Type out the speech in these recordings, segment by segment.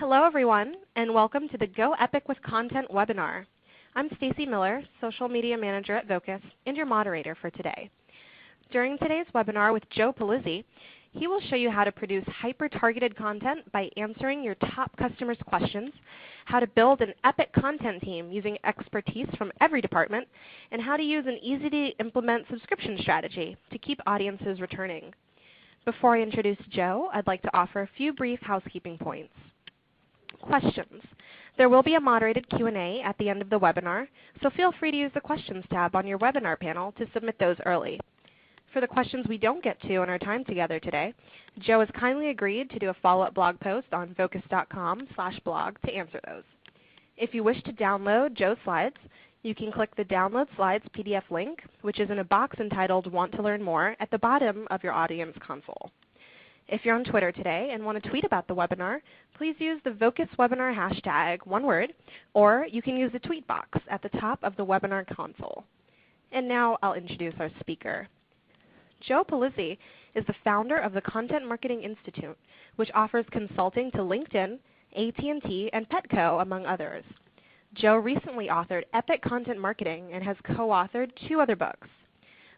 Hello everyone, and welcome to the Go Epic with Content webinar. I'm Stacy Miller, Social Media Manager at Vocus, and your moderator for today. During today's webinar with Joe Pulizzi, he will show you how to produce hyper-targeted content by answering your top customers' questions, how to build an epic content team using expertise from every department, and how to use an easy-to-implement subscription strategy to keep audiences returning. Before I introduce Joe, I'd like to offer a few brief housekeeping points. Questions. There will be a moderated Q&A at the end of the webinar, so feel free to use the Questions tab on your webinar panel to submit those early. For the questions we don't get to in our time together today, Joe has kindly agreed to do a follow-up blog post on vocus.com/blog to answer those. If you wish to download Joe's slides, you can click the Download Slides PDF link, which is in a box entitled Want to Learn More at the bottom of your audience console. If you're on Twitter today and want to tweet about the webinar, please use the Vocus Webinar hashtag, one word, or you can use the tweet box at the top of the webinar console. And now I'll introduce our speaker. Joe Pulizzi is the founder of the Content Marketing Institute, which offers consulting to LinkedIn, AT&T, and Petco, among others. Joe recently authored Epic Content Marketing and has co-authored 2 other books.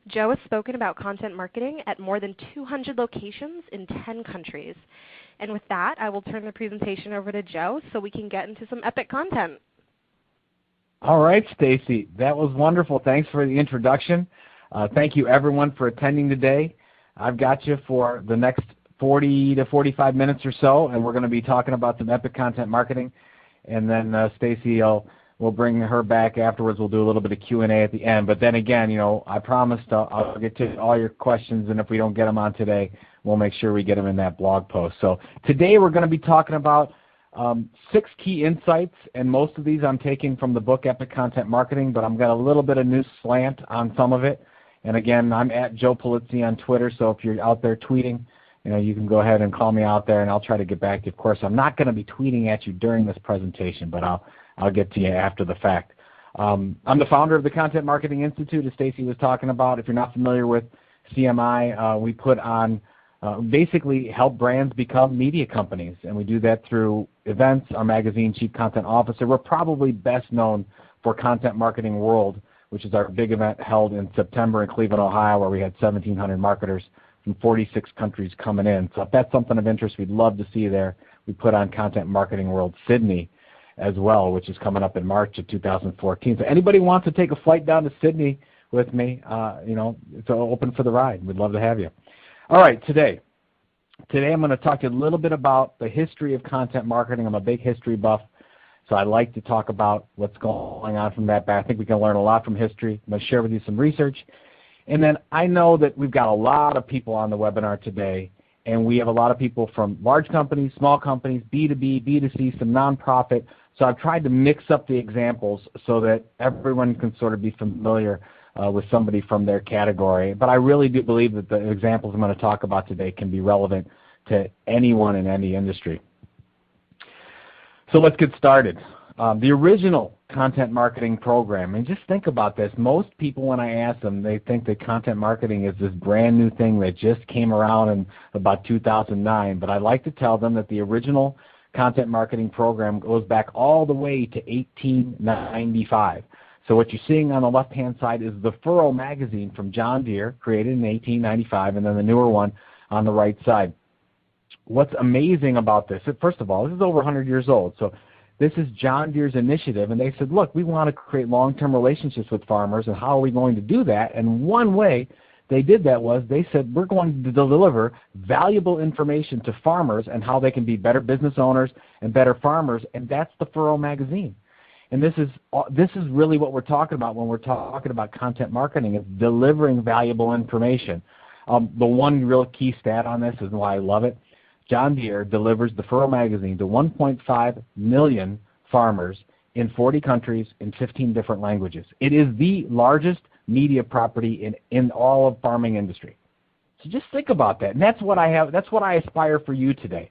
Joe has spoken about content marketing at more than 200 locations in 10 countries. And with that, I will turn the presentation over to Joe so we can get into some epic content. All right, Stacy. That was wonderful. Thanks for the introduction. Thank you, everyone, for attending today. I've got you for the next 40 to 45 minutes or so, and we're going to be talking about some epic content marketing. And then Stacy we'll bring her back afterwards. We'll do a little bit of Q&A at the end. But then again, I promised I'll get to all your questions, and if we don't get them on today, we'll make sure we get them in that blog post. So today we're going to be talking about 6 key insights, and most of these I'm taking from the book Epic Content Marketing, but I've got a little bit of new slant on some of it. And again, I'm at Joe Pulizzi on Twitter, so if you're out there tweeting, you can go ahead and call me out there, and I'll try to get back to you. Of course, I'm not going to be tweeting at you during this presentation, but I'll get to you after the fact. I'm the founder of the Content Marketing Institute, as Stacy was talking about. If you're not familiar with CMI, we put on basically help brands become media companies, and we do that through events. Our magazine, Chief Content Officer, we're probably best known for Content Marketing World, which is our big event held in September in Cleveland, Ohio, where we had 1,700 marketers from 46 countries coming in. So if that's something of interest, we'd love to see you there. We put on Content Marketing World Sydney as well, which is coming up in March of 2014. So anybody wants to take a flight down to Sydney with me, it's open for the ride. We'd love to have you. All right, today I'm going to talk to you a little bit about the history of content marketing. I'm a big history buff, so I like to talk about what's going on from that back. I think we can learn a lot from history. I'm going to share with you some research. And then I know that we've got a lot of people on the webinar today, and we have a lot of people from large companies, small companies, B2B, B2C, some nonprofit. So I've tried to mix up the examples so that everyone can sort of be familiar with somebody from their category. But I really do believe that the examples I'm going to talk about today can be relevant to anyone in any industry. So let's get started. The original content marketing program, and just think about this. Most people, when I ask them, they think that content marketing is this brand new thing that just came around in about 2009. But I like to tell them that the original content marketing program goes back all the way to 1895. So what you're seeing on the left-hand side is the Furrow magazine from John Deere, created in 1895, and then the newer one on the right side. What's amazing about this, first of all, this is over 100 years old. So this is John Deere's initiative, and they said, look, we want to create long-term relationships with farmers, and how are we going to do that? And one way they did that was they said, we're going to deliver valuable information to farmers and how they can be better business owners and better farmers, and that's the Furrow magazine. And this is really what we're talking about when we're talking about content marketing, is delivering valuable information. The one real key stat on this is why I love it. John Deere delivers the Furrow magazine to 1.5 million farmers in 40 countries in 15 different languages. It is the largest media property in all of farming industry. So just think about that. And that's what I aspire for you today.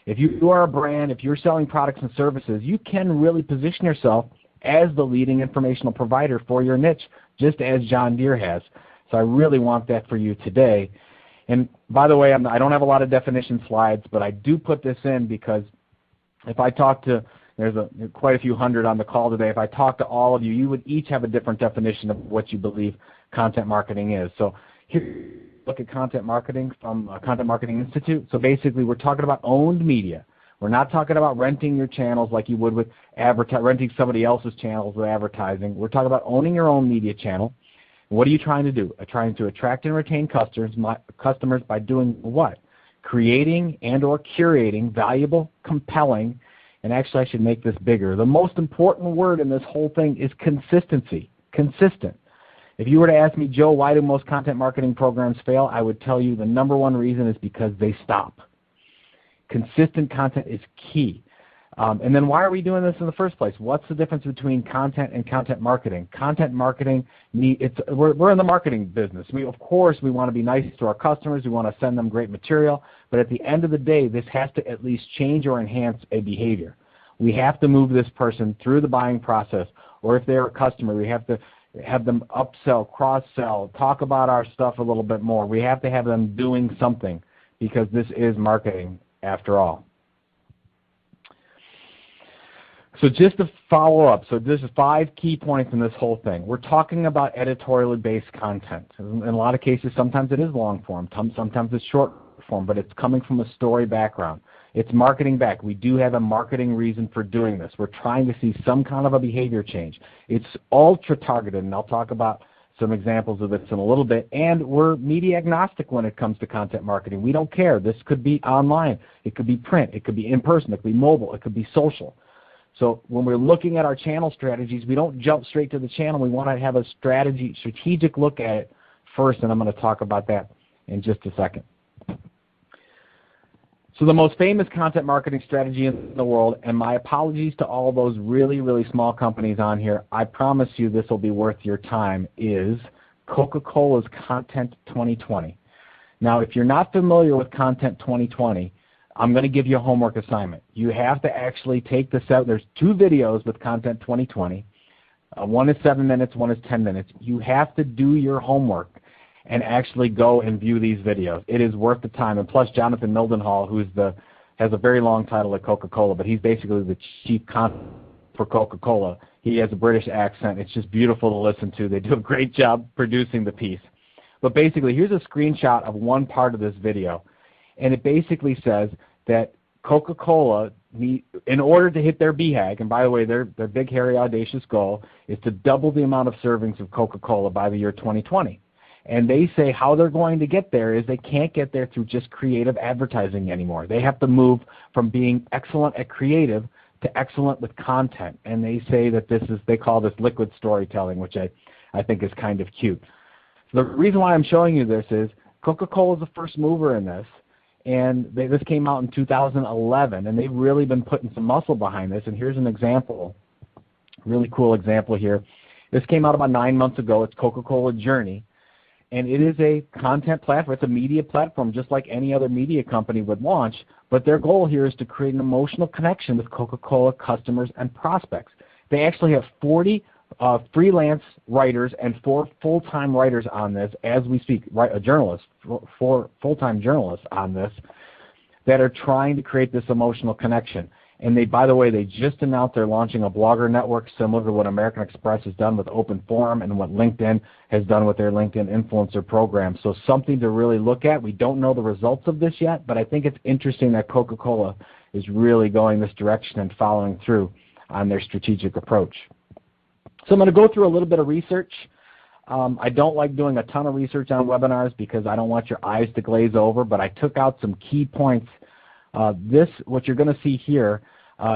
If you are a brand, if you're selling products and services, you can really position yourself as the leading informational provider for your niche, just as John Deere has. So I really want that for you today. And by the way, I don't have a lot of definition slides, but I do put this in because If I talk to, there's quite a few hundred on the call today, if I talk to all of you, you would each have a different definition of what you believe content marketing is. So here, look at content marketing from Content Marketing Institute. So basically we're talking about owned media. We're not talking about renting your channels like you would with renting somebody else's channels with advertising. We're talking about owning your own media channel. What are you trying to do? Trying to attract and retain customers by doing what? Creating and or curating valuable, compelling, and actually I should make this bigger. The most important word in this whole thing is consistency, consistent. If you were to ask me, Joe, why do most content marketing programs fail, I would tell you the number one reason is because they stop. Consistent content is key. And then why are we doing this in the first place? What's the difference between content and content marketing? Content marketing, we're in the marketing business. Of course, we want to be nice to our customers. We want to send them great material. But at the end of the day, this has to at least change or enhance a behavior. We have to move this person through the buying process. Or if they're a customer, we have to have them upsell, cross-sell, talk about our stuff a little bit more. We have to have them doing something because this is marketing after all. So just to follow up, so there's 5 key points in this whole thing. We're talking about editorially based content. In a lot of cases, sometimes it is long form, sometimes it's short form, but it's coming from a story background. It's marketing back. We do have a marketing reason for doing this. We're trying to see some kind of a behavior change. It's ultra targeted, and I'll talk about some examples of this in a little bit. And we're media agnostic when it comes to content marketing. We don't care. This could be online. It could be print. It could be in person. It could be mobile. It could be social. So when we're looking at our channel strategies, we don't jump straight to the channel. We want to have a strategic look at it first, and I'm going to talk about that in just a second. So the most famous content marketing strategy in the world, and my apologies to all those really, really small companies on here, I promise you this will be worth your time, is Coca-Cola's Content 2020. Now, if you're not familiar with Content 2020, I'm going to give you a homework assignment. You have to actually take this out. There's 2 videos with Content 2020. One is 7 minutes, one is 10 minutes. You have to do your homework and actually go and view these videos. It is worth the time. And plus, Jonathan Mildenhall, has a very long title at Coca-Cola, but he's basically the chief content for Coca-Cola. He has a British accent. It's just beautiful to listen to. They do a great job producing the piece. But basically, here's a screenshot of one part of this video. And it basically says that Coca-Cola, in order to hit their BHAG, and by the way, their big, hairy, audacious goal is to double the amount of servings of Coca-Cola by the year 2020. And they say how they're going to get there is they can't get there through just creative advertising anymore. They have to move from being excellent at creative to excellent with content. And they say that they call this liquid storytelling, which I think is kind of cute. So the reason why I'm showing you this is Coca-Cola is the first mover in this. And this came out in 2011, and they've really been putting some muscle behind this. And here's an example, really cool example here. This came out about 9 months ago. It's Coca-Cola Journey. And it is a content platform. It's a media platform just like any other media company would launch. But their goal here is to create an emotional connection with Coca-Cola customers and prospects. They actually have 40 freelance writers and 4 full-time writers on this as we speak, journalists, 4 full-time journalists on this that are trying to create this emotional connection. And by the way, they just announced they're launching a blogger network similar to what American Express has done with Open Forum and what LinkedIn has done with their LinkedIn influencer program. So something to really look at. We don't know the results of this yet, but I think it's interesting that Coca-Cola is really going this direction and following through on their strategic approach. So I'm going to go through a little bit of research. I don't like doing a ton of research on webinars because I don't want your eyes to glaze over, but I took out some key points. What you're going to see here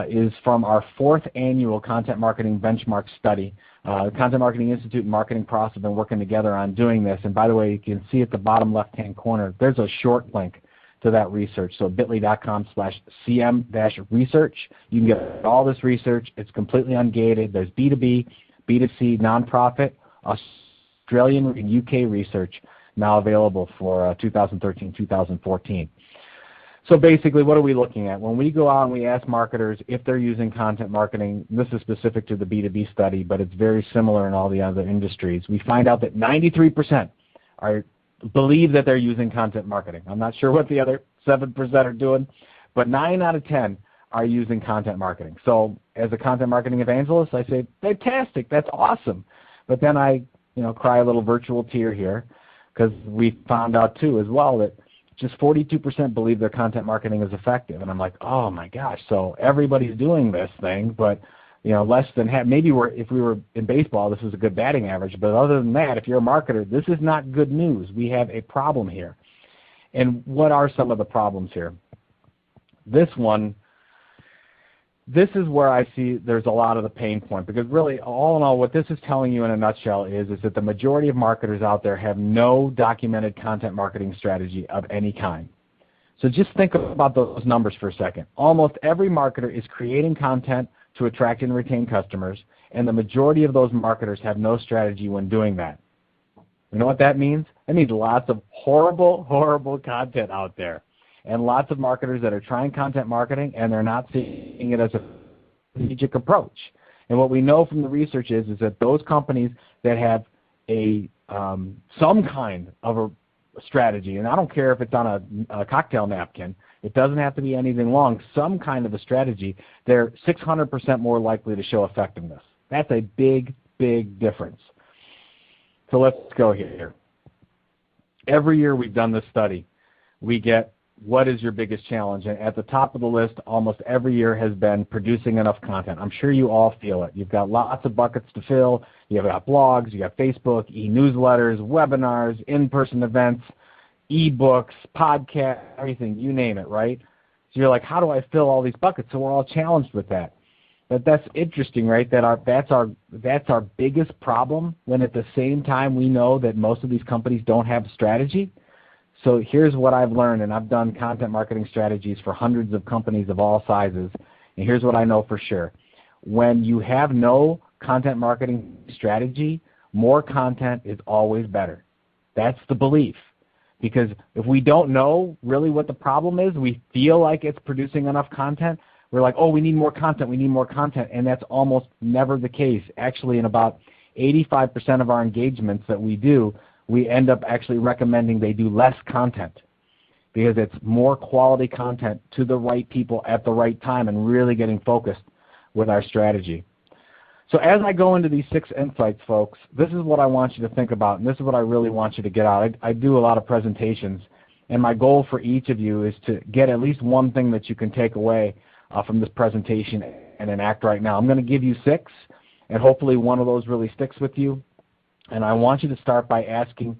is from our 4th annual Content Marketing Benchmark Study. Content Marketing Institute and Marketing Pros have been working together on doing this. And by the way, you can see at the bottom left-hand corner, there's a short link to that research. So bit.ly.com/cm-research. You can get all this research. It's completely ungated. There's B2B, B2C, nonprofit, Australian and UK research now available for 2013-2014. So basically, what are we looking at? When we go out and we ask marketers if they're using content marketing, this is specific to the B2B study, but it's very similar in all the other industries. We find out that 93% believe that they're using content marketing. I'm not sure what the other 7% are doing, but 9 out of 10 are using content marketing. So as a content marketing evangelist, I say, fantastic, that's awesome. But then I cry a little virtual tear here because we found out too as well that just 42% believe their content marketing is effective. And I'm like, oh my gosh, so everybody's doing this thing, but less than half. Maybe if we were in baseball, this is a good batting average. But other than that, if you're a marketer, this is not good news. We have a problem here. And what are some of the problems here? This is where I see there's a lot of the pain point, because really, all in all, what this is telling you in a nutshell is that the majority of marketers out there have no documented content marketing strategy of any kind. So just think about those numbers for a second. Almost every marketer is creating content to attract and retain customers, and the majority of those marketers have no strategy when doing that. You know what that means? That means lots of horrible, horrible content out there, and lots of marketers that are trying content marketing and they're not seeing it as a strategic approach. And what we know from the research is that those companies that have some kind of a strategy, and I don't care if it's on a cocktail napkin, it doesn't have to be anything long, some kind of a strategy, they're 600% more likely to show effectiveness. That's a big, big difference. So let's go here. Every year we've done this study, we get what is your biggest challenge, and at the top of the list almost every year has been producing enough content. I'm sure you all feel it. You've got lots of buckets to fill. You've got blogs, you've got Facebook, e-newsletters, webinars, in-person events, e-books, podcasts, everything, you name it, right? So you're like, how do I fill all these buckets? So we're all challenged with that. But that's interesting, right? That's our biggest problem, when at the same time we know that most of these companies don't have a strategy. So here's what I've learned, and I've done content marketing strategies for hundreds of companies of all sizes, and here's what I know for sure. When you have no content marketing strategy, more content is always better. That's the belief. Because if we don't know really what the problem is, we feel like it's producing enough content, we're like, oh, we need more content, and that's almost never the case. Actually, in about 85% of our engagements that we do, we end up actually recommending they do less content, because it's more quality content to the right people at the right time and really getting focused with our strategy. So as I go into these 6 insights, folks, this is what I want you to think about, and this is what I really want you to get out. I do a lot of presentations, and my goal for each of you is to get at least one thing that you can take away from this presentation and enact right now. I'm going to give you 6, and hopefully one of those really sticks with you. And I want you to start by asking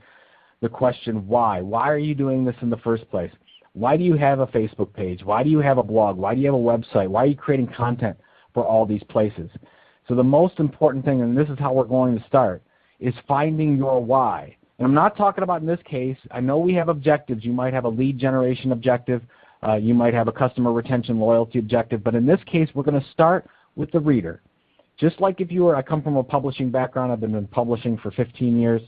the question, why? Why are you doing this in the first place? Why do you have a Facebook page? Why do you have a blog? Why do you have a website? Why are you creating content for all these places? So the most important thing, and this is how we're going to start, is finding your why. And I'm not talking about in this case, I know we have objectives. You might have a lead generation objective. You might have a customer retention loyalty objective. But in this case, we're going to start with the reader. Just like if you were, I come from a publishing background. I've been in publishing for 15 years.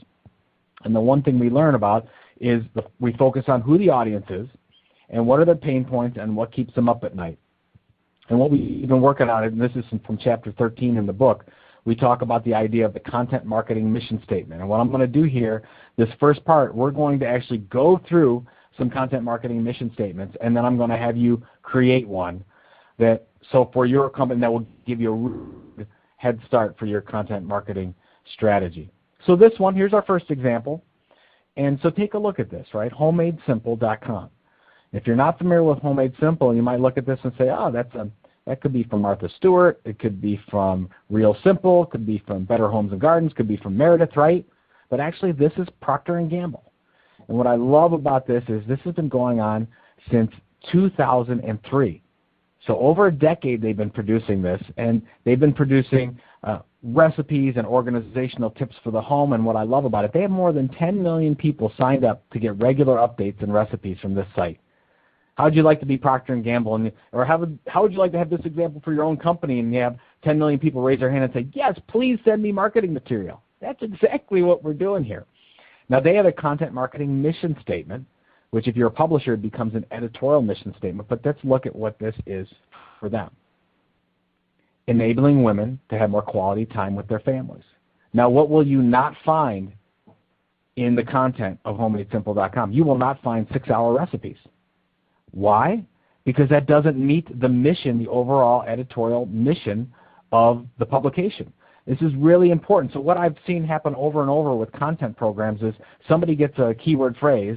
And the one thing we learn about is we focus on who the audience is and what are their pain points and what keeps them up at night. And what we've been working on, and this is from chapter 13 in the book, we talk about the idea of the content marketing mission statement. And what I'm going to do here, this first part, we're going to actually go through some content marketing mission statements, and then I'm going to have you create one so for your company that will give you a head start for your content marketing strategy. So this one, here's our first example. And so take a look at this, right? HomemadeSimple.com. If you're not familiar with Homemade Simple, you might look at this and say, oh, that could be from Martha Stewart. It could be from Real Simple. It could be from Better Homes and Gardens. It could be from Meredith, right? But actually, this is Procter Gamble. And what I love about this is this has been going on since 2003. So over a decade they've been producing this, and they've been producing recipes and organizational tips for the home. And what I love about it, they have more than 10 million people signed up to get regular updates and recipes from this site. How would you like to be Procter & Gamble? Or how would you like to have this example for your own company and you have 10 million people raise their hand and say, yes, please send me marketing material? That's exactly what we're doing here. Now, they have a content marketing mission statement, which if you're a publisher, it becomes an editorial mission statement. But let's look at what this is for them. Enabling women to have more quality time with their families. Now, what will you not find in the content of HomemadeSimple.com? You will not find 6-hour recipes. Why? because that doesn't meet the mission, the overall editorial mission of the publication. This is really important. So what I've seen happen over and over with content programs is somebody gets a keyword phrase,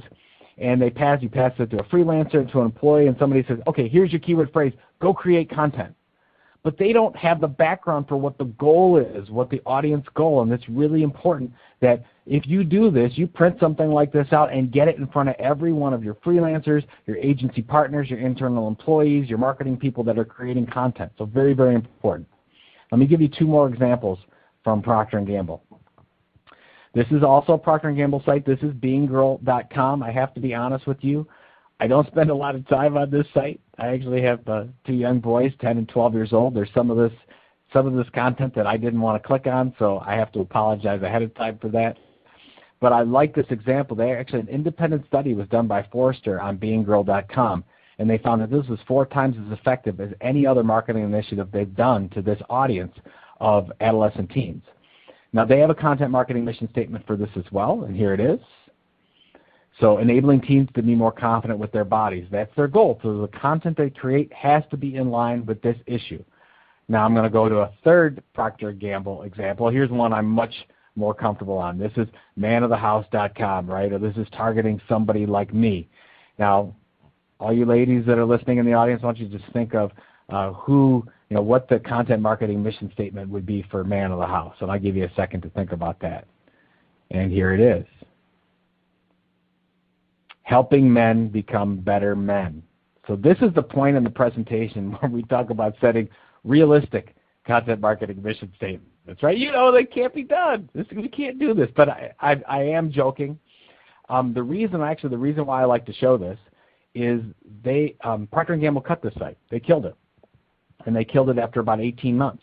and you pass it to a freelancer, to an employee, and somebody says, okay, here's your keyword phrase, go create content. But they don't have the background for what the goal is, what the audience goal, and it's really important that if you do this, you print something like this out and get it in front of every one of your freelancers, your agency partners, your internal employees, your marketing people that are creating content. So very, very important. Let me give you two more examples from Procter Gamble. This is also a Procter Gamble site. This is beinggirl.com. I have to be honest with you. I don't spend a lot of time on this site. I actually have two young boys, 10 and 12 years old. There's some of this content that I didn't want to click on, so I have to apologize ahead of time for that. But I like this example. An independent study was done by Forrester on beinggirl.com, and they found that this was 4 times as effective as any other marketing initiative they've done to this audience of adolescent teens. Now, they have a content marketing mission statement for this as well, and here it is. So enabling teens to be more confident with their bodies. That's their goal. So the content they create has to be in line with this issue. Now I'm going to go to a third Procter Gamble example. Here's one I'm much more comfortable on. This is manofthehouse.com, right? Or this is targeting somebody like me. Now, all you ladies that are listening in the audience, I want you to just think of what the content marketing mission statement would be for Man of the House. And I'll give you a second to think about that. And here it is. Helping men become better men. So this is the point in the presentation where we talk about setting realistic content marketing mission statements, right? They can't be done. We can't do this, but I am joking. The reason why I like to show this is Procter & Gamble cut this site. They killed it, and they killed it after about 18 months.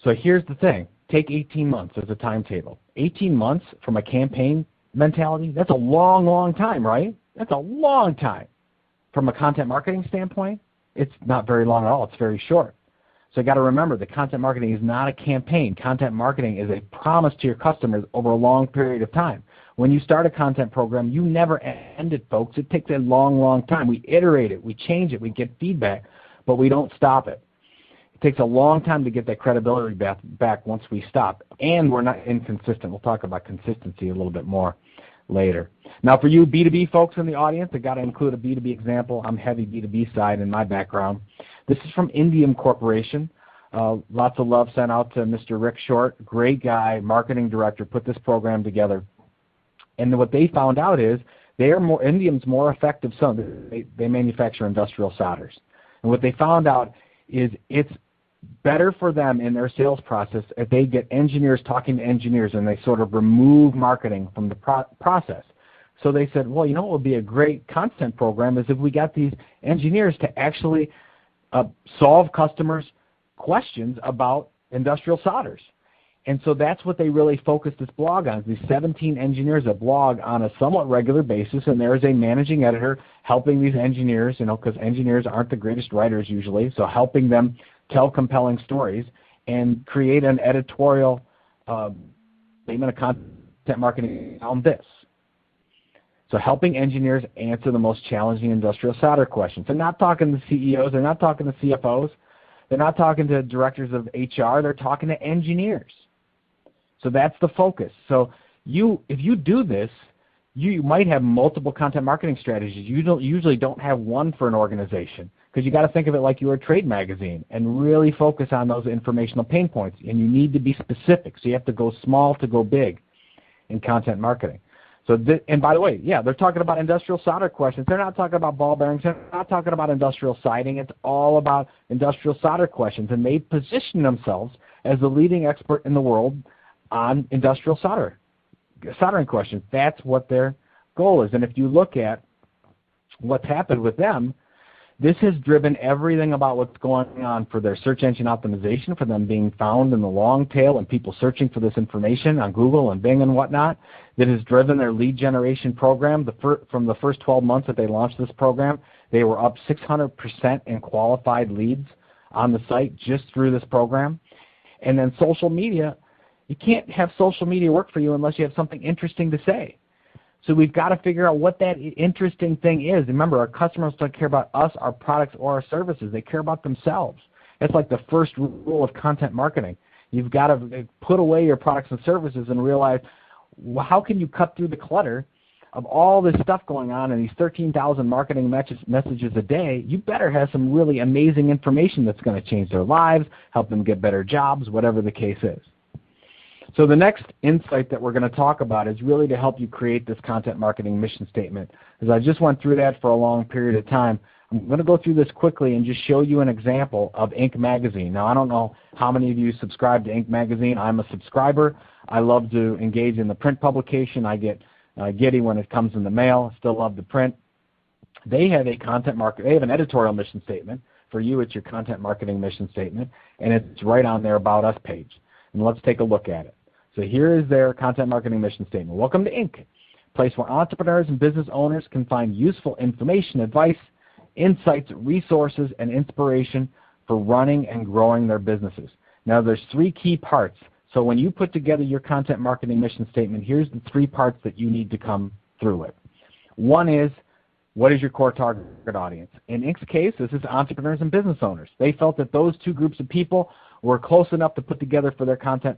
So here's the thing. Take 18 months as a timetable. 18 months from a campaign mentality, that's a long, long time, right? That's a long time. From a content marketing standpoint, it's not very long at all. It's very short. So you got to remember that content marketing is not a campaign. Content marketing is a promise to your customers over a long period of time. When you start a content program, you never end it, folks. It takes a long, long time. We iterate it. We change it. We get feedback, but we don't stop it. It takes a long time to get that credibility back once we stop. And we're not inconsistent. We'll talk about consistency a little bit more later. Now for you B2B folks in the audience, I've got to include a B2b example. I'm heavy B2B side in my background. This is from Indium Corporation. Lots of love sent out to Mr. Rick Short. Great guy, marketing director, put this program together. And what they found out is Indium's more effective. They manufacture industrial solders. And what they found out is it's better for them in their sales process if they get engineers talking to engineers and they sort of remove marketing from the process. So they said, well, what would be a great content program is if we got these engineers to actually solve customers' questions about industrial solders. And so that's what they really focused this blog on, these 17 engineers that blog on a somewhat regular basis, and there is a managing editor helping these engineers, because engineers aren't the greatest writers usually, so helping them tell compelling stories and create an editorial statement of content marketing on this. So helping engineers answer the most challenging industrial solder questions. They're not talking to CEOs. They're not talking to CFOs. They're not talking to directors of HR. They're talking to engineers. So that's the focus. So if you do this, you might have multiple content marketing strategies. You usually don't have one for an organization because you got to think of it like you're a trade magazine and really focus on those informational pain points. And you need to be specific. So you have to go small to go big in content marketing. So, and by the way, yeah, they're talking about industrial solder questions. They're not talking about ball bearings. They're not talking about industrial siding. It's all about industrial solder questions. And they position themselves as the leading expert in the world on industrial soldering questions. That's what their goal is. And if you look at what's happened with them, this has driven everything about what's going on for their search engine optimization, for them being found in the long tail and people searching for this information on Google and Bing and whatnot. That has driven their lead generation program. From the first 12 months that they launched this program, they were up 600% in qualified leads on the site just through this program. And then social media, you can't have social media work for you unless you have something interesting to say. So we've got to figure out what that interesting thing is. Remember, our customers don't care about us, our products, or our services. They care about themselves. That's like the first rule of content marketing. You've got to put away your products and services and realize, well, how can you cut through the clutter of all this stuff going on and these 13,000 marketing messages a day? You better have some really amazing information that's going to change their lives, help them get better jobs, whatever the case is. So the next insight that we're going to talk about is really to help you create this content marketing mission statement. As I just went through that for a long period of time, I'm going to go through this quickly and just show you an example of Inc. magazine. Now, I don't know how many of you subscribe to Inc. magazine. I'm a subscriber. I love to engage in the print publication. I get giddy when it comes in the mail. Still love the print. They have a they have an editorial mission statement. For you, it's your content marketing mission statement, and it's right on their About Us page. And let's take a look at it. So here is their content marketing mission statement. Welcome to Inc., a place where entrepreneurs and business owners can find useful information, advice, insights, resources, and inspiration for running and growing their businesses. Now, there's 3 key parts. So when you put together your content marketing mission statement, here's the 3 parts that you need to come through with. One is, what is your core target audience? In Inc.'s case, this is entrepreneurs and business owners. They felt that those 2 groups of people were close enough to put together for their content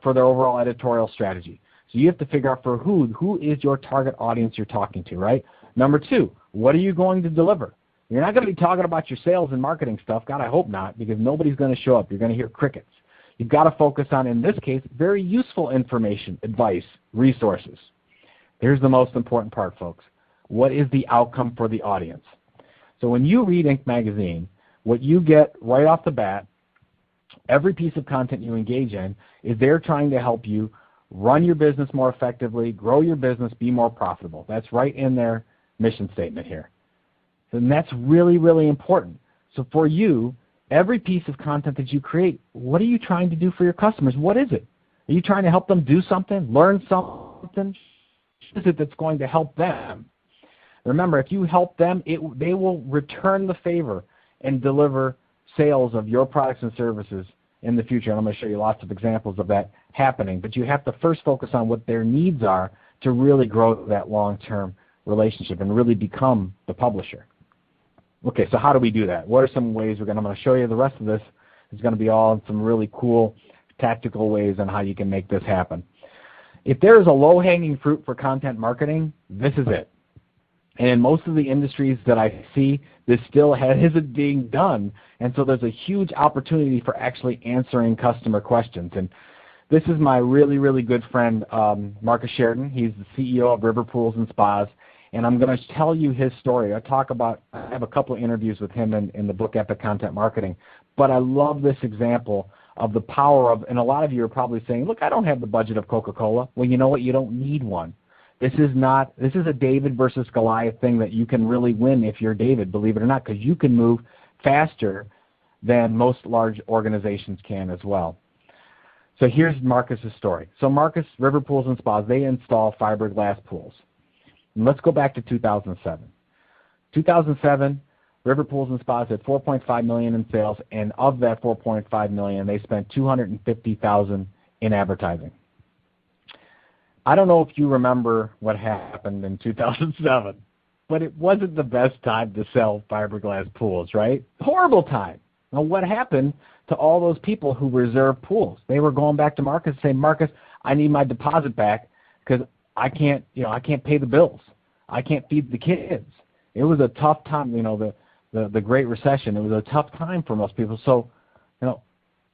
for their overall editorial strategy. So you have to figure out for who is your target audience you're talking to, right? Number 2, what are you going to deliver? You're not going to be talking about your sales and marketing stuff. God, I hope not, because nobody's going to show up. You're going to hear crickets. You've got to focus on, in this case, very useful information, advice, resources. Here's the most important part, folks. What is the outcome for the audience? So when you read Inc. magazine, what you get right off the bat, every piece of content you engage in is they're trying to help you run your business more effectively, grow your business, be more profitable. That's right in their mission statement here. And that's really, really important. So for you, every piece of content that you create, what are you trying to do for your customers? What is it? Are you trying to help them do something, learn something? What is it that's going to help them? Remember, if you help them, they will return the favor and deliver sales of your products and services in the future. And I'm going to show you lots of examples of that happening. But you have to first focus on what their needs are to really grow that long-term relationship and really become the publisher. Okay, so how do we do that? What are some ways I'm going to show you? The rest of this is going to be all in some really cool tactical ways on how you can make this happen. If there is a low-hanging fruit for content marketing, this is it. And in most of the industries that I see, this still isn't being done. And so there's a huge opportunity for actually answering customer questions. And this is my really, really good friend, Marcus Sheridan. He's the CEO of River Pools and Spas. And I'm going to tell you his story. I have a couple of interviews with him in the book Epic Content Marketing. But I love this example of the power of, and a lot of you are probably saying, look, I don't have the budget of Coca-Cola. Well, you know what? You don't need one. This is a David versus Goliath thing that you can really win if you're David, believe it or not, because you can move faster than most large organizations can as well. So here's Marcus's story. So Marcus, River Pools and Spas, they install fiberglass pools. And let's go back to 2007. 2007, River Pools and Spas had $4.5 million in sales, and of that $4.5 million, they spent $250,000 in advertising. I don't know if you remember what happened in 2007, but it wasn't the best time to sell fiberglass pools, right? Horrible time. Now, what happened to all those people who reserved pools? They were going back to Marcus saying, Marcus, I need my deposit back because I can't pay the bills. I can't feed the kids. It was a tough time, the Great Recession. It was a tough time for most people. So,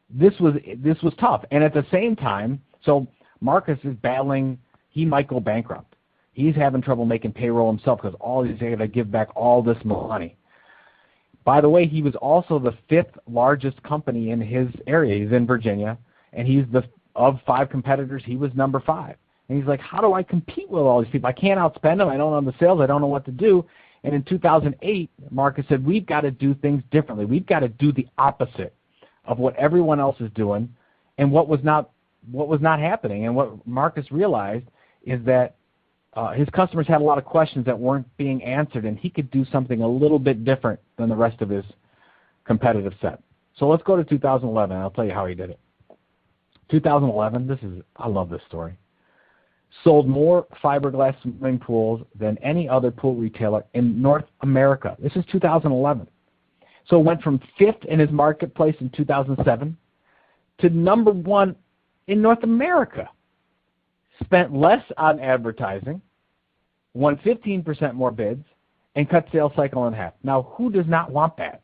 this was tough. And at the same time, so Marcus is battling, he might go bankrupt. He's having trouble making payroll himself because he's got to give back all this money. By the way, he was also the 5th largest company in his area. He's in Virginia, and of 5 competitors, he was number 5. And he's like, how do I compete with all these people? I can't outspend them. I don't know the sales. I don't know what to do. And in 2008, Marcus said, we've got to do things differently. We've got to do the opposite of what everyone else is doing and what was not happening. And what Marcus realized is that his customers had a lot of questions that weren't being answered, and he could do something a little bit different than the rest of his competitive set. So let's go to 2011, and I'll tell you how he did it. 2011, I love this story. sold more fiberglass swimming pools than any other pool retailer in North America. This is 2011. So it went from 5th in his marketplace in 2007 to number 1 in North America. Spent less on advertising, won 15% more bids, and cut sales cycle in half. Now, who does not want that?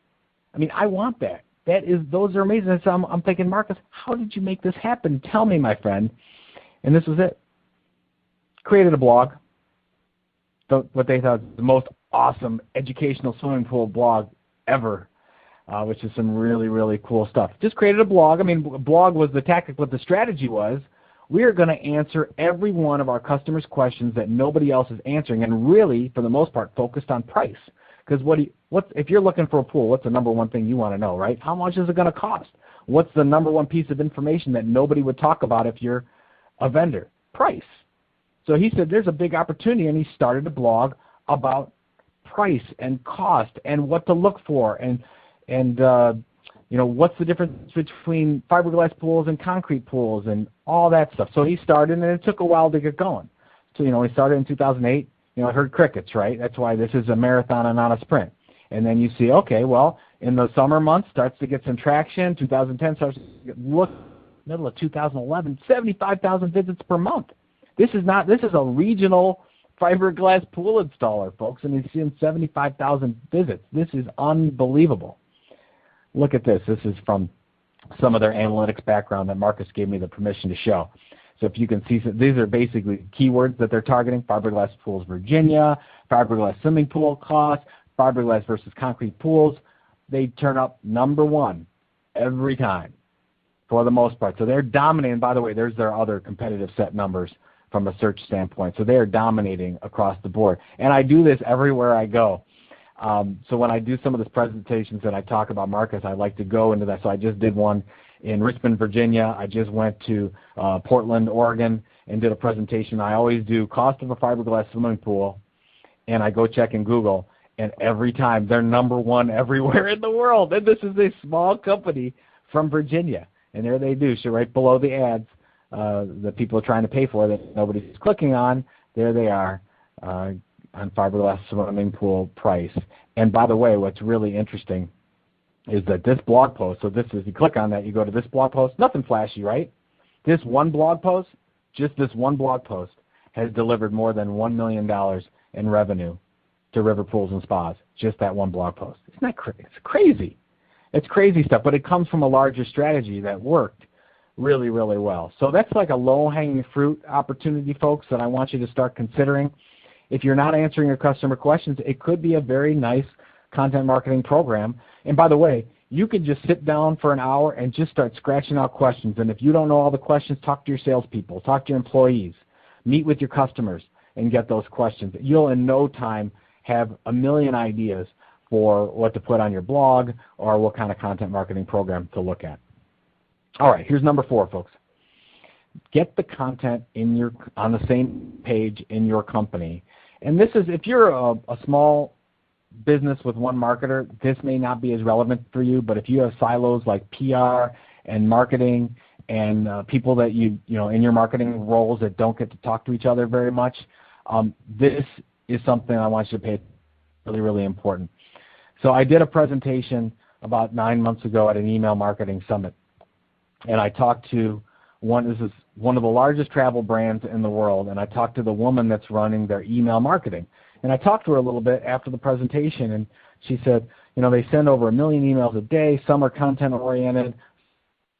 I mean, I want that. Those are amazing. So I'm thinking, Marcus, how did you make this happen? Tell me, my friend. And this was it. Created a blog, what they thought was the most awesome educational swimming pool blog ever, which is some really, really cool stuff. Just created a blog. I mean, blog was the tactic, but the strategy was we are going to answer every one of our customers' questions that nobody else is answering, and really, for the most part, focused on price. Because if you're looking for a pool, what's the number one thing you want to know, right? How much is it going to cost? What's the number one piece of information that nobody would talk about if you're a vendor? Price. So he said there's a big opportunity, and he started a blog about price and cost and what to look for and what's the difference between fiberglass pools and concrete pools and all that stuff. So he started, and it took a while to get going. So, he started in 2008. I heard crickets, right? That's why this is a marathon and not a sprint. And then you see, okay, well, in the summer months starts to get some traction. 2010 starts to look, middle of 2011, 75,000 visits per month. This is a regional fiberglass pool installer, folks, and he's seeing 75,000 visits. This is unbelievable. Look at this. This is from some of their analytics background that Marcus gave me the permission to show. So if you can see, these are basically keywords that they're targeting: fiberglass pools Virginia, fiberglass swimming pool cost, fiberglass versus concrete pools. They turn up number 1 every time for the most part. So they're dominating. By the way, there's their other competitive set numbers from a search standpoint. So they are dominating across the board. And I do this everywhere I go. So when I do some of these presentations and I talk about Marcus, I like to go into that. So I just did one in Richmond, Virginia. I just went to Portland, Oregon, and did a presentation. I always do cost of a fiberglass swimming pool, and I go check in Google, and every time they're number 1 everywhere in the world. And this is a small company from Virginia, and there they do. So right below the ads that people are trying to pay for that nobody's clicking on, there they are on fiberglass swimming pool price. And by the way, what's really interesting is that this blog post, so this is, you click on that, you go to this blog post, nothing flashy, right? This one blog post, just this one blog post, has delivered more than $1 million in revenue to river pools and spas, just that one blog post. Isn't that crazy? It's crazy. It's crazy stuff, but it comes from a larger strategy that worked really, really well. So that's like a low-hanging fruit opportunity, folks, that I want you to start considering. If you're not answering your customer questions, it could be a very nice content marketing program. And by the way, you can just sit down for an hour and just start scratching out questions. And if you don't know all the questions, talk to your salespeople, talk to your employees, meet with your customers, and get those questions. You'll in no time have a million ideas for what to put on your blog or what kind of content marketing program to look at. All right, here's number 4, folks. Get the content on the same page in your company. And this is, if you're a small business with one marketer, this may not be as relevant for you, but if you have silos like PR and marketing and people that you in your marketing roles that don't get to talk to each other very much, this is something I want you to pay really, really important. So I did a presentation about 9 months ago at an email marketing summit, and I talked to this is one of the largest travel brands in the world, and I talked to the woman that's running their email marketing. And I talked to her a little bit after the presentation, and she said, they send over 1 million emails a day. Some are content-oriented,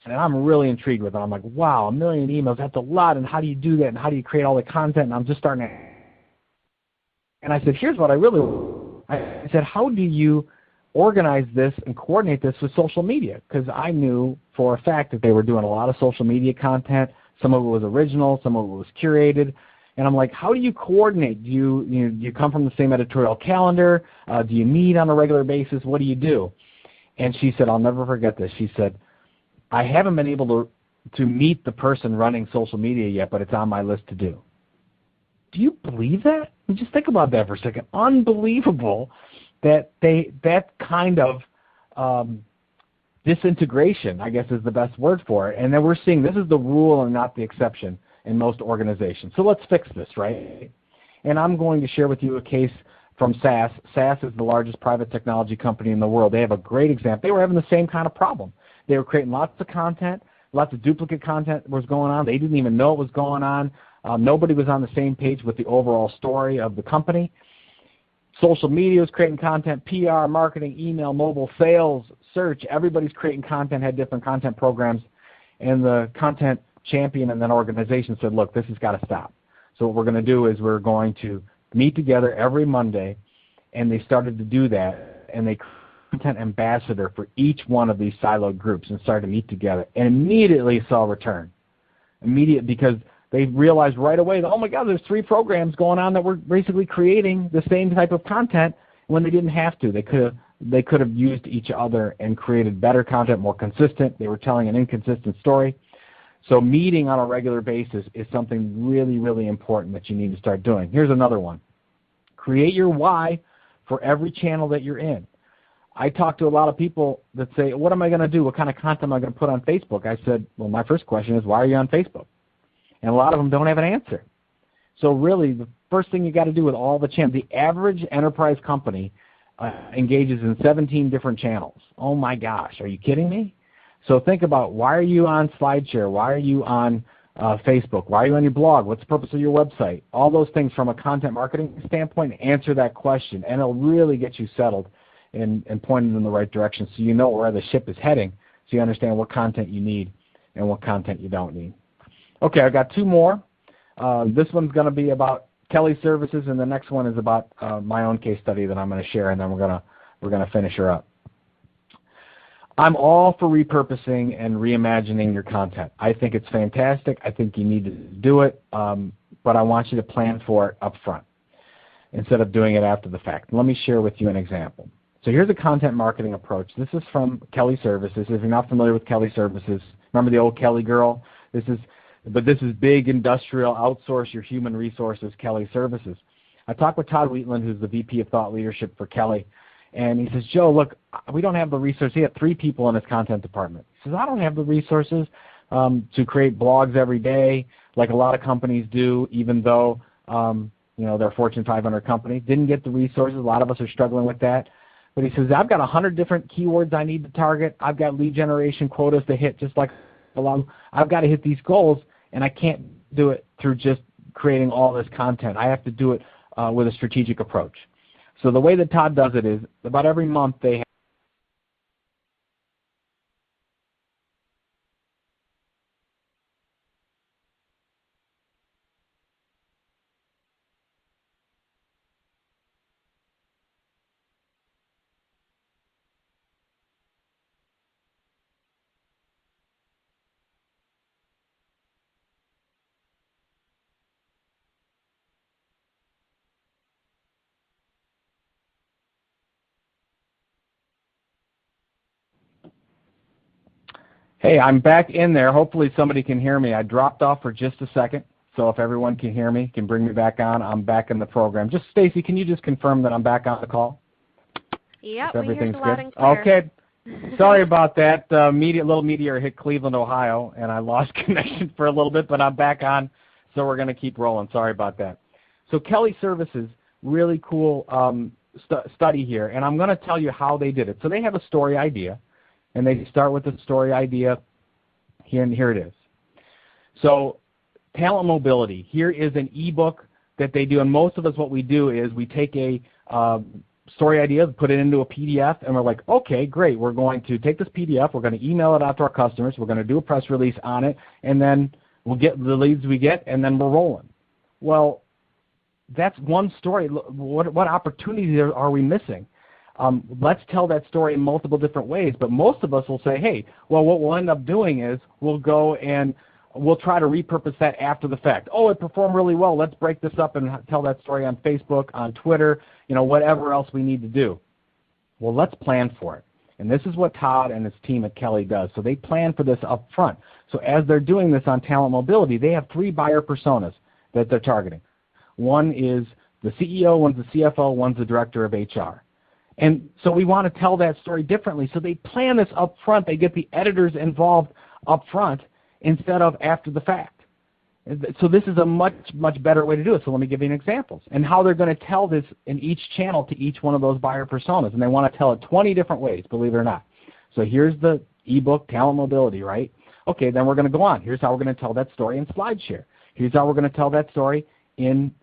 and I'm really intrigued with it. I'm like, wow, 1 million emails, that's a lot, and how do you do that, and how do you create all the content? And I'm just starting to... And I said, here's what I said, how do you organize this and coordinate this with social media? Because I knew for a fact that they were doing a lot of social media content. Some of it was original, some of it was curated. And I'm like, how do you coordinate? Do you come from the same editorial calendar? Do you meet on a regular basis? What do you do? And she said, I'll never forget this. She said, I haven't been able to meet the person running social media yet, but it's on my list to do. Do you believe that? Just think about that for a second. Unbelievable that kind of disintegration, I guess is the best word for it. And then we're seeing this is the rule and not the exception in most organizations. So let's fix this, right? And I'm going to share with you a case from SAS. SAS is the largest private technology company in the world. They have a great example. They were having the same kind of problem. They were creating lots of content, lots of duplicate content was going on. They didn't even know it was going on. Nobody was on the same page with the overall story of the company. Social media was creating content, PR, marketing, email, mobile, sales, search. Everybody's creating content, had different content programs. And the content champion in that organization said, look, this has got to stop. So what we're going to do is we're going to meet together every Monday. And they started to do that. And they created a content ambassador for each one of these siloed groups and started to meet together. And immediately saw a return. Immediate, because they realized right away that, oh my God, there's 3 programs going on that were basically creating the same type of content when they didn't have to. They could have used each other and created better content, more consistent. They were telling an inconsistent story. So meeting on a regular basis is something really, really important that you need to start doing. Here's another one. Create your why for every channel that you're in. I talk to a lot of people that say, what am I going to do? What kind of content am I going to put on Facebook? I said, well, my first question is, why are you on Facebook? And a lot of them don't have an answer. So really, the first thing you got to do with all the channels, the average enterprise company engages in 17 different channels. Oh my gosh, are you kidding me? So think about, why are you on Slideshare? Why are you on Facebook? Why are you on your blog? What's the purpose of your website? All those things from a content marketing standpoint, answer that question, and it'll really get you settled and pointed in the right direction so you know where the ship is heading, so you understand what content you need and what content you don't need. Okay, I've got 2 more. This one's going to be about Kelly Services, and the next one is about my own case study that I'm going to share, and then we're going to finish her up. I'm all for repurposing and reimagining your content. I think it's fantastic. I think you need to do it, but I want you to plan for it up front instead of doing it after the fact. Let me share with you an example. So here's a content marketing approach. This is from Kelly Services. If you're not familiar with Kelly Services, remember the old Kelly girl? This is big industrial, outsource your human resources, Kelly Services. I talked with Todd Wheatland, who's the VP of Thought Leadership for Kelly, and he says, Joe, look, we don't have the resources. He had 3 people in his content department. He says, I don't have the resources to create blogs every day like a lot of companies do, even though they're a Fortune 500 company. Didn't get the resources. A lot of us are struggling with that. But he says, I've got 100 different keywords I need to target. I've got lead generation quotas to hit, just like I've got to hit these goals, and I can't do it through just creating all this content. I have to do it with a strategic approach. So the way that Todd does it is about every month they have Hey, I'm back in there. Hopefully somebody can hear me. I dropped off for just a second, so if everyone can hear me, can bring me back on, I'm back in the program. Just Stacy, can you just confirm that I'm back on the call? Yep, we hear you loud and clear. Okay. Sorry about that. Little meteor hit Cleveland, Ohio, and I lost connection for a little bit, but I'm back on, so we're going to keep rolling. Sorry about that. So Kelly Services, really cool study here, and I'm going to tell you how they did it. So they have a story idea, and they start with the story idea here, and here it is. So talent mobility. Here is an ebook that they do, and most of us what we do is we take a story idea, put it into a PDF, and we're like, okay, great. We're going to take this PDF, we're going to email it out to our customers, we're going to do a press release on it, and then we'll get the leads we get, and then we're rolling. Well, that's one story. What opportunities are we missing? Let's tell that story in multiple different ways, but most of us will say, hey, well, what we'll end up doing is we'll go and we'll try to repurpose that after the fact. Oh, it performed really well. Let's break this up and tell that story on Facebook, on Twitter, whatever else we need to do. Well, let's plan for it. And this is what Todd and his team at Kelly does. So they plan for this up front. So as they're doing this on talent mobility, they have 3 buyer personas that they're targeting. One is the CEO, one's the CFO, one's the director of HR. And so we want to tell that story differently. So they plan this up front. They get the editors involved up front instead of after the fact. So this is a much, much better way to do it. So let me give you an example. And how they're going to tell this in each channel to each one of those buyer personas. And they want to tell it 20 different ways, believe it or not. So here's the ebook, Talent Mobility, right? Okay, then we're going to go on. Here's how we're going to tell that story in Slideshare. Here's how we're going to tell that story in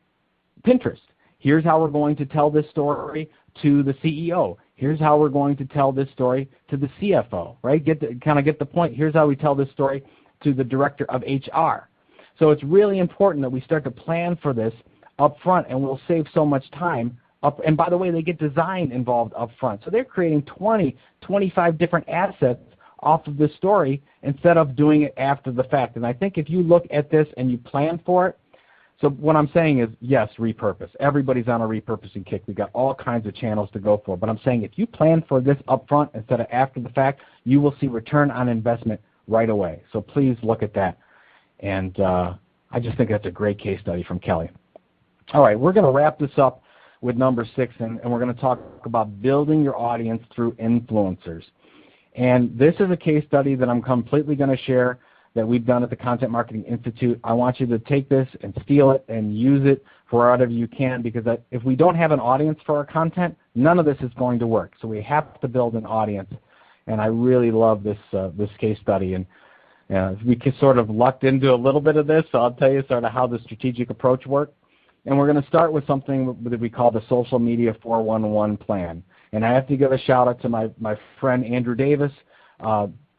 Pinterest. Here's how we're going to tell this story to the CEO. Here's how we're going to tell this story to the CFO, right? Kind of get the point. Here's how we tell this story to the director of HR. So it's really important that we start to plan for this up front, and we'll save so much time. And by the way, they get design involved up front. So they're creating 20, 25 different assets off of this story instead of doing it after the fact. And I think if you look at this and you plan for it, so what I'm saying is, yes, repurpose. Everybody's on a repurposing kick. We've got all kinds of channels to go for. But I'm saying if you plan for this up front instead of after the fact, you will see return on investment right away. So please look at that. And I just think that's a great case study from Kelly. All right, we're going to wrap this up with number 6, and we're going to talk about building your audience through influencers. And this is a case study that I'm completely going to share that we've done at the Content Marketing Institute. I want you to take this and steal it and use it for whatever you can, because if we don't have an audience for our content, none of this is going to work. So we have to build an audience. And I really love this case study. And we sort of lucked into a little bit of this, so I'll tell you sort of how the strategic approach worked. And we're going to start with something that we call the Social Media 411 plan. And I have to give a shout out to my friend Andrew Davis.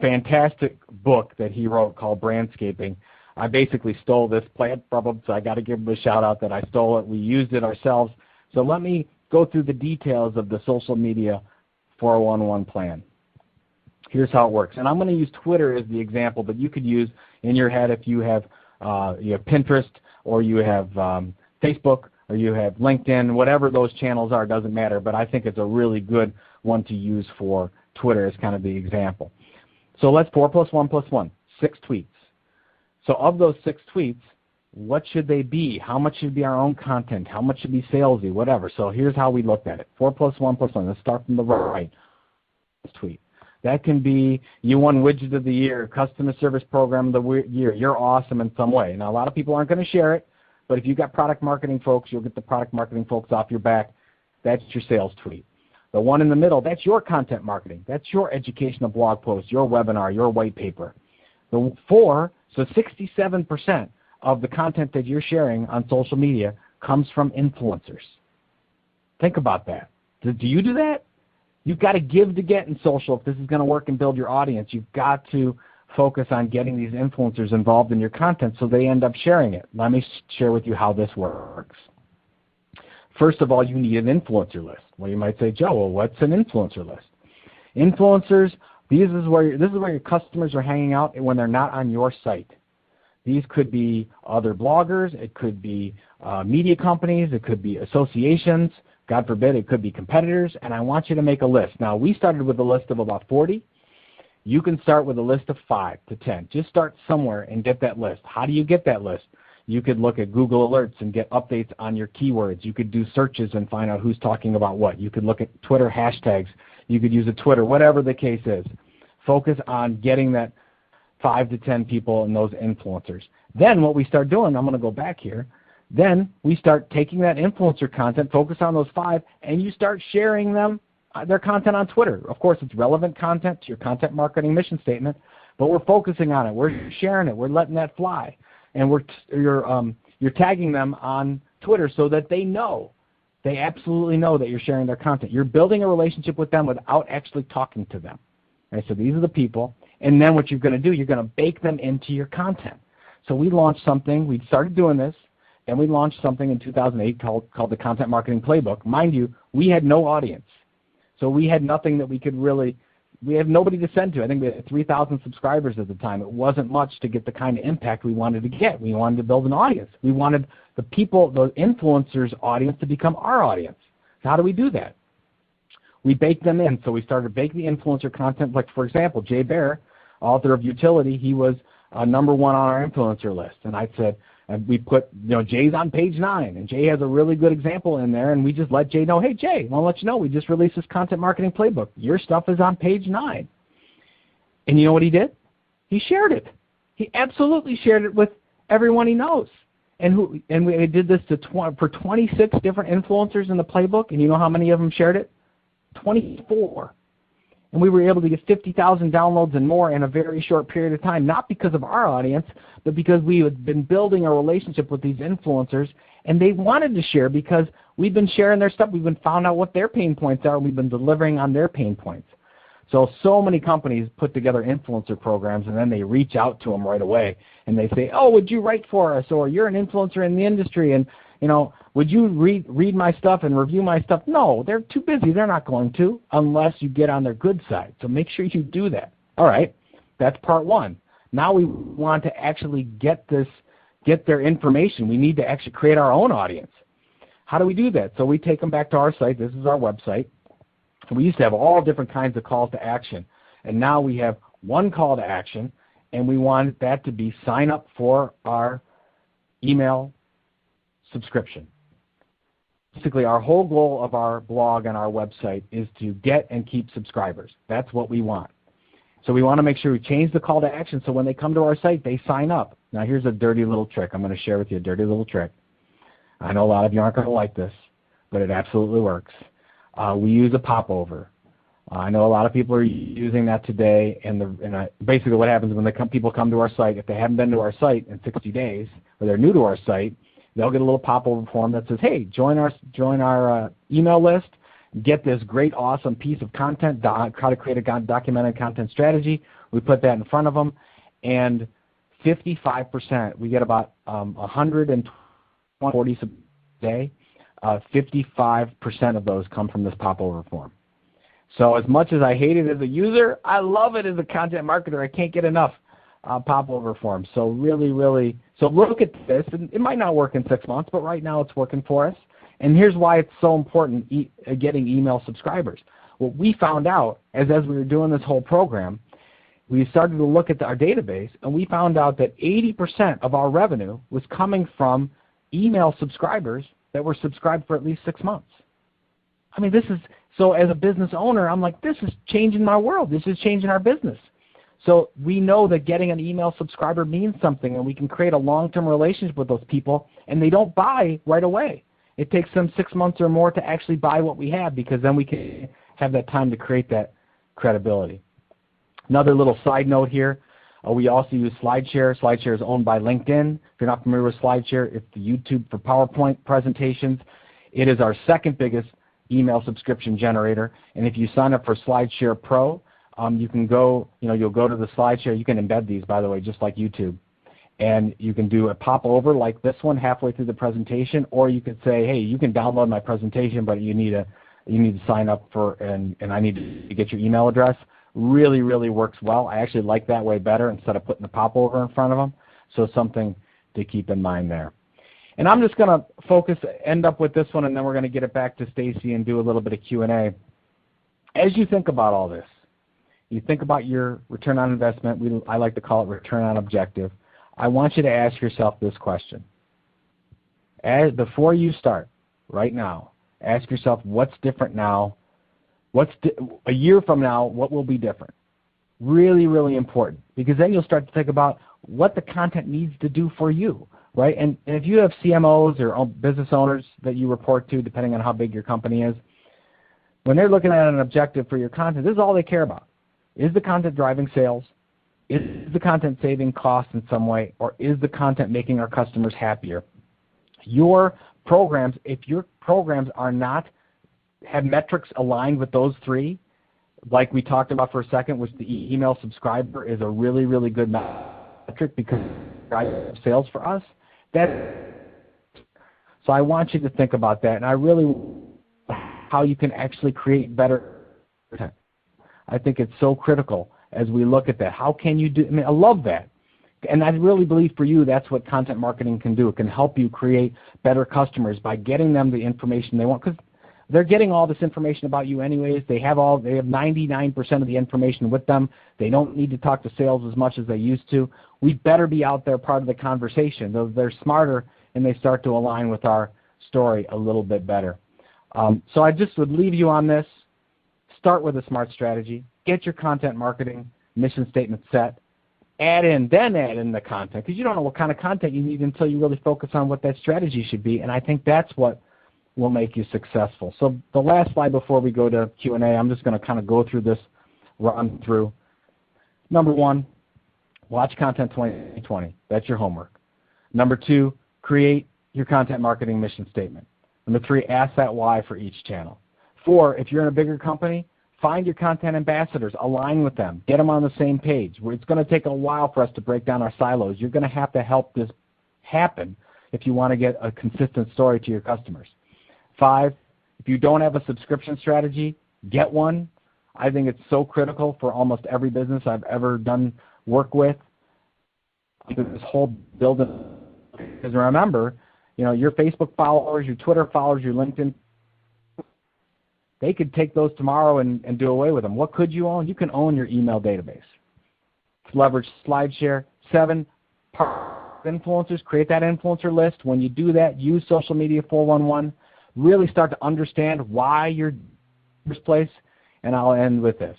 Fantastic book that he wrote called Scaping. I basically stole this plan from him, so I got to give him a shout out that I stole it. We used it ourselves. So let me go through the details of the Social Media 411 plan. Here's how it works. And I'm going to use Twitter as the example, but you could use in your head if you have Pinterest, or you have Facebook, or you have LinkedIn, whatever those channels are, doesn't matter. But I think it's a really good one to use for Twitter as kind of the example. So let's 4 + 1 + 1, 6 tweets. So of those 6 tweets, what should they be? How much should be our own content? How much should be salesy? Whatever. So here's how we looked at it. 4 + 1 + 1. Let's start from the right. Tweet. That can be, you won Widget of the Year, Customer Service Program of the Year. You're awesome in some way. Now, a lot of people aren't going to share it, but if you've got product marketing folks, you'll get the product marketing folks off your back. That's your sales tweet. The one in the middle, that's your content marketing. That's your educational blog post, your webinar, your white paper. The 4, so 67% of the content that you're sharing on social media comes from influencers. Think about that. Do you do that? You've got to give to get in social if this is going to work and build your audience. You've got to focus on getting these influencers involved in your content so they end up sharing it. Let me share with you how this works. First of all, you need an influencer list. Well, you might say, Joe, well, what's an influencer list? Influencers, this is where your customers are hanging out when they're not on your site. These could be other bloggers. It could be media companies. It could be associations. God forbid, it could be competitors. And I want you to make a list. Now, we started with a list of about 40. You can start with a list of 5 to 10. Just start somewhere and get that list. How do you get that list? You could look at Google Alerts and get updates on your keywords. You could do searches and find out who's talking about what. You could look at Twitter hashtags. You could use a Twitter, whatever the case is. Focus on getting that 5 to 10 people and those influencers. Then what we start doing, I'm going to go back here, then we start taking that influencer content, focus on those 5, and you start sharing them, their content on Twitter. Of course, it's relevant content to your content marketing mission statement, but we're focusing on it. We're sharing it. We're letting that fly. And you're tagging them on Twitter so that they know. They absolutely know that you're sharing their content. You're building a relationship with them without actually talking to them. Right, so these are the people. And then what you're going to do, you're going to bake them into your content. So we launched something. We started doing this, and we launched something in 2008 called the Content Marketing Playbook. Mind you, we had no audience. So we had nothing that we could really – we have nobody to send to. I think we had 3,000 subscribers at the time. It wasn't much to get the kind of impact we wanted to get. We wanted to build an audience. We wanted the people, the influencers' audience to become our audience. So how do we do that? We baked them in. So we started to bake the influencer content. Like, for example, Jay Baer, author of Utility, he was number 1 on our influencer list. And I said, and we put, Jay's on page 9, and Jay has a really good example in there, and we just let Jay know, hey, Jay, I want to let you know we just released this Content Marketing Playbook. Your stuff is on page 9. And you know what he did? He shared it. He absolutely shared it with everyone he knows. And we did this for 26 different influencers in the playbook, and you know how many of them shared it? 24. And we were able to get 50,000 downloads and more in a very short period of time, not because of our audience, but because we had been building a relationship with these influencers, and they wanted to share because we've been sharing their stuff. We've been found out what their pain points are, and we've been delivering on their pain points. So many companies put together influencer programs, and then they reach out to them right away, and they say, oh, would you write for us, or you're an influencer in the industry, and would you read my stuff and review my stuff? No, they're too busy. They're not going to unless you get on their good side. So make sure you do that. All right, that's part one. Now we want to actually get their information. We need to actually create our own audience. How do we do that? So we take them back to our site. This is our website. We used to have all different kinds of calls to action, and now we have one call to action, and we want that to be sign up for our email subscription. Basically, our whole goal of our blog and our website is to get and keep subscribers. That's what we want. So we want to make sure we change the call to action so when they come to our site, they sign up. Now here's a dirty little trick. I'm going to share with you a dirty little trick. I know a lot of you aren't going to like this, but it absolutely works. We use a popover. I know a lot of people are using that today, and basically what happens when people come to our site, if they haven't been to our site in 60 days, or they're new to our site, they'll get a little popover form that says, hey, join our email list, get this great, awesome piece of content, how to create a documented content strategy. We put that in front of them, and 55%, we get about 140 a day, 55% of those come from this popover form. So as much as I hate it as a user, I love it as a content marketer. I can't get enough popover forms. So really, so look at this. And it might not work in 6 months, but right now it's working for us. And here's why it's so important getting email subscribers. What we found out as we were doing this whole program, we started to look at our database, and we found out that 80% of our revenue was coming from email subscribers that were subscribed for at least 6 months. I mean, so as a business owner, I'm like, this is changing my world. This is changing our business. So we know that getting an email subscriber means something, and we can create a long-term relationship with those people, and they don't buy right away. It takes them 6 months or more to actually buy what we have, because then we can have that time to create that credibility. Another little side note here, we also use Slideshare. Slideshare is owned by LinkedIn. If you're not familiar with Slideshare, it's the YouTube for PowerPoint presentations. It is our second biggest email subscription generator. And if you sign up for Slideshare Pro, you can go, you'll go to the Slideshare. You can embed these, by the way, just like YouTube. And you can do a popover like this one halfway through the presentation, or you could say, hey, you can download my presentation, but you need to sign up for, and I need to get your email address. Really, really works well. I actually like that way better instead of putting the popover in front of them. So something to keep in mind there. And I'm just going to end up with this one, and then we're going to get it back to Stacy and do a little bit of Q&A. As you think about all this, you think about your return on investment. I like to call it return on objective. I want you to ask yourself this question. Before you start, right now, ask yourself what's different now. A year from now, what will be different? Really, really important, because then you'll start to think about what the content needs to do for you, right? And if you have CMOs or business owners that you report to, depending on how big your company is, when they're looking at an objective for your content, this is all they care about. Is the content driving sales? Is the content saving costs in some way? Or is the content making our customers happier? Your programs, if your programs are not have metrics aligned with those three, like we talked about for a second, which the email subscriber is a really, really good metric because it drives sales for us. So I want you to think about that, and I really how you can actually create better content. I think it's so critical as we look at that. How can you do? I love that. And I really believe for you that's what content marketing can do. It can help you create better customers by getting them the information they want, because they're getting all this information about you anyways. They have 99% of the information with them. They don't need to talk to sales as much as they used to. We better be out there part of the conversation. They're smarter, and they start to align with our story a little bit better. So I just would leave you on this. Start with a smart strategy. Get your content marketing mission statement set, then add in the content, because you don't know what kind of content you need until you really focus on what that strategy should be, and I think that's what will make you successful. So the last slide before we go to Q&A, I'm just going to kind of go through this run through. Number 1, watch Content 2020. That's your homework. Number 2, create your content marketing mission statement. Number 3, ask that why for each channel. 4, if you're in a bigger company, find your content ambassadors, align with them, get them on the same page. It's going to take a while for us to break down our silos. You're going to have to help this happen if you want to get a consistent story to your customers. 5, if you don't have a subscription strategy, get one. I think it's so critical for almost every business I've ever done work with. This whole building, because remember, your Facebook followers, your Twitter followers, your LinkedIn, they could take those tomorrow and do away with them. What could you own? You can own your email database. Leverage Slideshare. 7, influencers, create that influencer list. When you do that, use Social Media 411. Really start to understand why you're in the first place, and I'll end with this.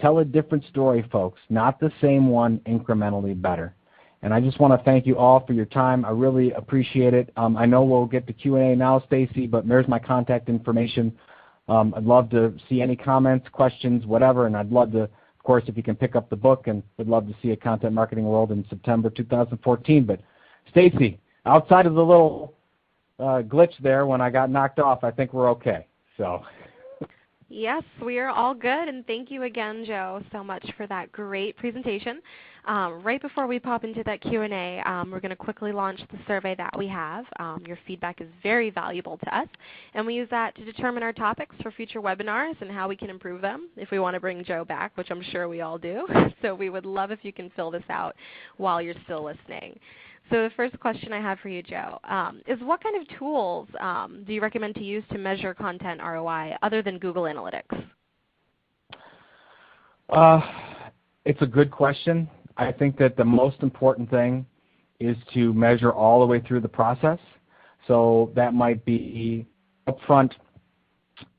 Tell a different story, folks, not the same one, incrementally better. And I just want to thank you all for your time. I really appreciate it. I know we'll get to Q&A now, Stacy, but there's my contact information. I'd love to see any comments, questions, whatever, and I'd love to, of course, if you can pick up the book, and would love to see a Content Marketing World in September 2014. But Stacy, outside of the little glitch there when I got knocked off, I think we're okay. So. Yes, we are all good, and thank you again, Joe, so much for that great presentation. Right before we pop into that Q&A, we're going to quickly launch the survey that we have. Your feedback is very valuable to us, and we use that to determine our topics for future webinars and how we can improve them if we want to bring Joe back, which I'm sure we all do. So we would love if you can fill this out while you're still listening. So the first question I have for you, Joe, is what kind of tools do you recommend to use to measure content ROI other than Google Analytics? It's a good question. I think that the most important thing is to measure all the way through the process. So that might be up front.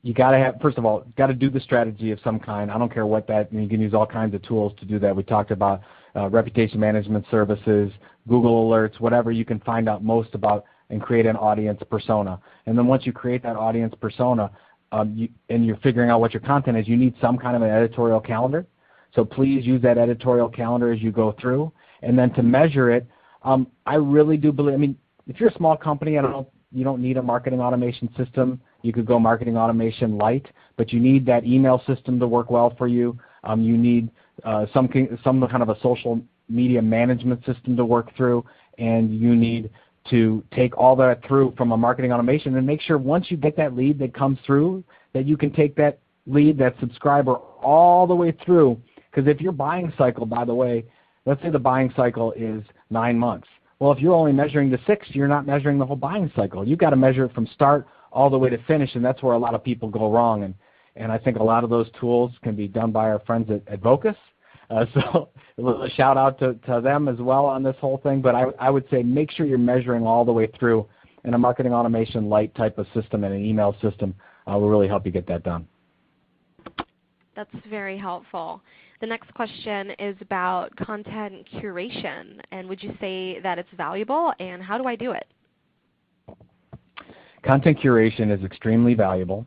You got to have, first of all, got to do the strategy of some kind. I don't care what that, you can use all kinds of tools to do that. We talked about reputation management services, Google Alerts, whatever you can find out most about and create an audience persona. And then once you create that audience persona and you're figuring out what your content is, you need some kind of an editorial calendar. So please use that editorial calendar as you go through. And then to measure it, I really do believe, if you're a small company, you don't need a marketing automation system. You could go marketing automation light, but you need that email system to work well for you. You need some kind of a social media management system to work through, and you need to take all that through from a marketing automation and make sure once you get that lead that comes through that you can take that lead, that subscriber, all the way through. Because if your buying cycle, by the way, let's say the buying cycle is 9 months. Well, if you're only measuring the 6, you're not measuring the whole buying cycle. You've got to measure it from start all the way to finish, and that's where a lot of people go wrong. And I think a lot of those tools can be done by our friends at Vocus. So a shout out to them as well on this whole thing. But I would say make sure you're measuring all the way through, and a marketing automation light type of system and an email system will really help you get that done. That's very helpful. The next question is about content curation, and would you say that it's valuable, and how do I do it? Content curation is extremely valuable.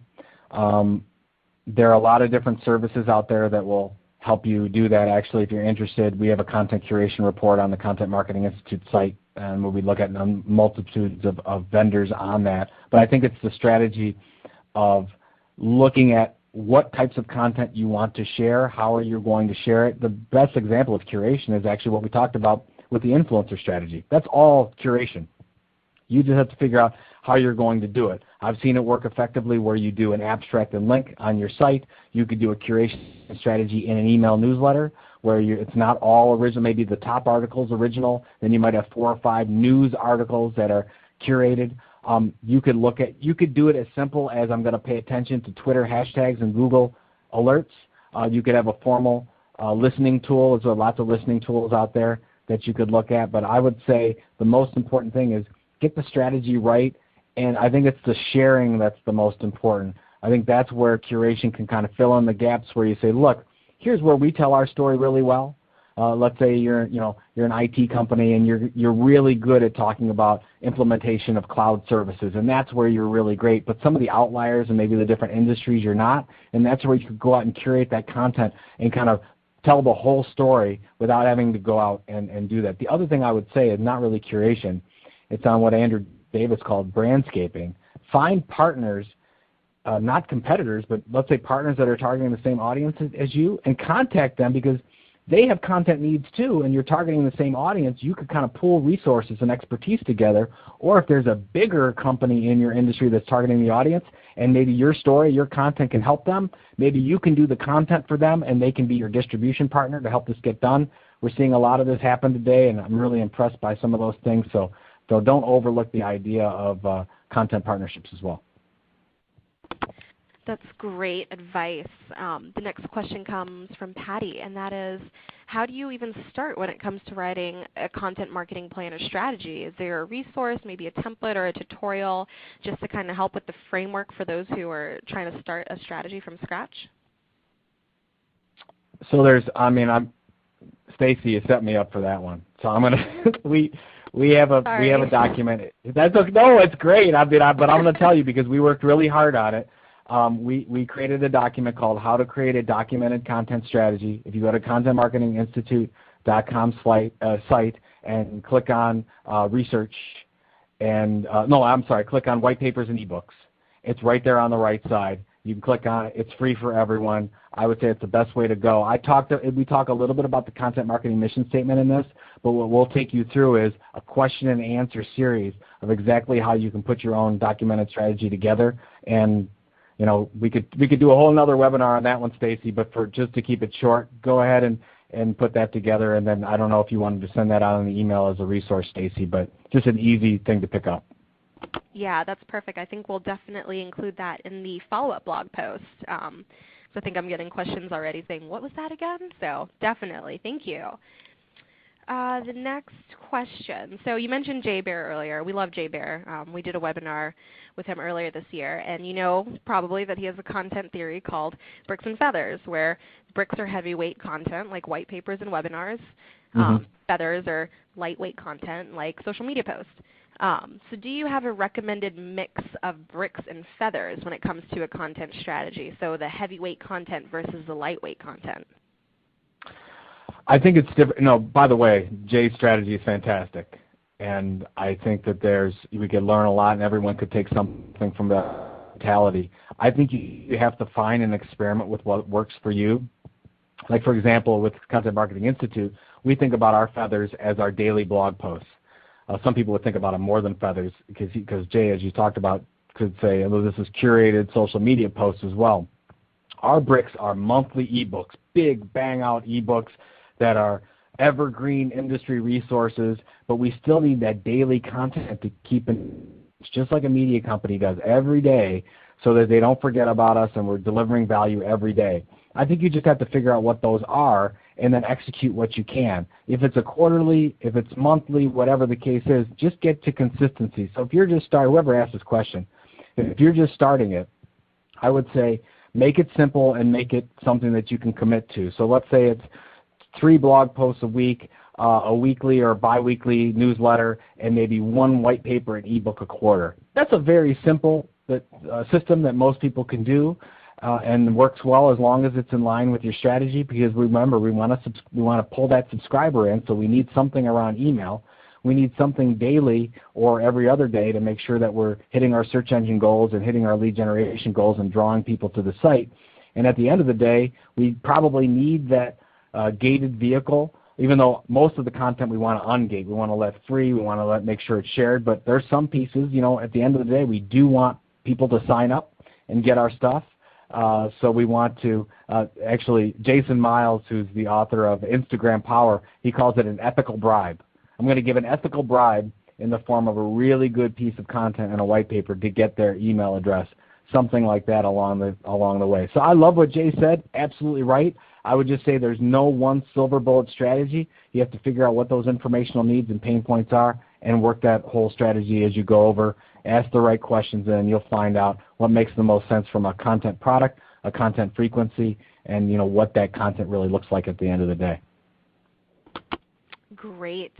There are a lot of different services out there that will help you do that. Actually, if you're interested, we have a content curation report on the Content Marketing Institute site, and where we look at multitudes of vendors on that. But I think it's the strategy of looking at what types of content you want to share, how are you going to share it. The best example of curation is actually what we talked about with the influencer strategy. That's all curation. You just have to figure out how you're going to do it. I've seen it work effectively where you do an abstract and link on your site. You could do a curation strategy in an email newsletter where it's not all original, maybe the top articles original, then you might have 4 or 5 news articles that are curated. You could do it as simple as I'm going to pay attention to Twitter hashtags and Google alerts. You could have a formal listening tool. There's lots of listening tools out there that you could look at. But I would say the most important thing is get the strategy right, and I think it's the sharing that's the most important. I think that's where curation can kind of fill in the gaps where you say, look, here's where we tell our story really well. let's say you're an IT company and you're really good at talking about implementation of cloud services, and that's where you're really great. But some of the outliers and maybe the different industries you're not, and that's where you could go out and curate that content and kind of tell the whole story without having to go out and do that. The other thing I would say is not really curation. It's on what Andrew Davis called brand scaping. Find partners, not competitors, but let's say partners that are targeting the same audience as you, and contact them because they have content needs too, and you're targeting the same audience. You could kind of pool resources and expertise together. Or if there's a bigger company in your industry that's targeting the audience, and maybe your story, your content can help them, maybe you can do the content for them, and they can be your distribution partner to help this get done. We're seeing a lot of this happen today, and I'm really impressed by some of those things. So don't overlook the idea of content partnerships as well. That's great advice. The next question comes from Patty, and that is, how do you even start when it comes to writing a content marketing plan or strategy? Is there a resource, maybe a template or a tutorial, just to kind of help with the framework for those who are trying to start a strategy from scratch? So Stacy, you set me up for that one. So I'm gonna we have a document. No, it's great. But I'm gonna tell you because we worked really hard on it. We created a document called How to Create a Documented Content Strategy. If you go to contentmarketinginstitute.com site and click on research click on white papers and ebooks. It's right there on the right side. You can click on it. It's free for everyone. I would say it's the best way to go. We talk a little bit about the content marketing mission statement in this, but what we'll take you through is a question and answer series of exactly how you can put your own documented strategy together. And we could do a whole another webinar on that one, Stacy, but just to keep it short, go ahead and put that together, and then I don't know if you wanted to send that out in the email as a resource, Stacy, but just an easy thing to pick up. Yeah, that's perfect. I think we'll definitely include that in the follow-up blog post. So I think I'm getting questions already saying, what was that again? So definitely, thank you. The next question. So you mentioned Jay Bear earlier. We love Jay Bear. We did a webinar with him earlier this year, and you know probably that he has a content theory called bricks and feathers, where bricks are heavyweight content like white papers and webinars. Feathers are lightweight content like social media posts. So do you have a recommended mix of bricks and feathers when it comes to a content strategy, so the heavyweight content versus the lightweight content? I think it's different. No, by the way, Jay's strategy is fantastic, and I think that we could learn a lot, and everyone could take something from that mentality. I think you have to find and experiment with what works for you. Like, for example, with Content Marketing Institute, we think about our feathers as our daily blog posts. Some people would think about them more than feathers because Jay, as you talked about, could say, oh, this is curated social media posts as well. Our bricks are monthly ebooks, big bang-out ebooks that are evergreen industry resources, but we still need that daily content to keep in, just like a media company does every day, so that they don't forget about us and we're delivering value every day. I think you just have to figure out what those are and then execute what you can. If it's a quarterly, if it's monthly, whatever the case is, just get to consistency. So if you're just starting, whoever asked this question, if you're just starting it, I would say make it simple and make it something that you can commit to. So let's say it's 3 blog posts a week, a weekly or biweekly newsletter, and maybe 1 white paper and ebook a quarter. That's a very simple system that most people can do. And works well as long as it's in line with your strategy, because remember, we want to pull that subscriber in, so we need something around email. We need something daily or every other day to make sure that we're hitting our search engine goals and hitting our lead generation goals and drawing people to the site. And at the end of the day, we probably need that gated vehicle, even though most of the content we want to ungate. We want to let free, we want to make sure it's shared, but there's some pieces, at the end of the day, we do want people to sign up and get our stuff. So we want to, actually, Jason Miles, who's the author of Instagram Power, he calls it an ethical bribe. I'm going to give an ethical bribe in the form of a really good piece of content and a white paper to get their email address, something like that along the way. So I love what Jay said, absolutely right. I would just say there's no one silver bullet strategy. You have to figure out what those informational needs and pain points are and work that whole strategy as you go over. Ask the right questions, and you'll find out what makes the most sense from a content product, a content frequency, and what that content really looks like at the end of the day. Great.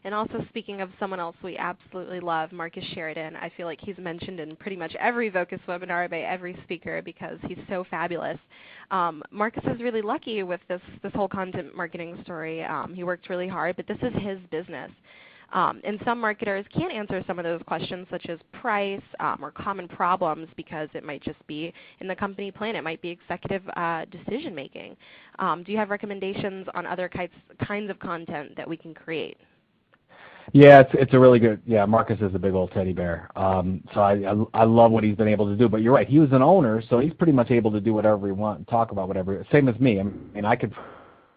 And also speaking of someone else we absolutely love, Marcus Sheridan, I feel like he's mentioned in pretty much every Vocus webinar by every speaker because he's so fabulous. Marcus is really lucky with this whole content marketing story. He worked really hard, but this is his business. And some marketers can't answer some of those questions such as price or common problems because it might just be in the company plan. It might be executive decision making. Do you have recommendations on other kinds of content that we can create? Yeah, it's a really good, Marcus is a big old teddy bear. So I love what he's been able to do. But you're right, he was an owner, so he's pretty much able to do whatever he wants, talk about whatever. Same as me. I mean, I could talk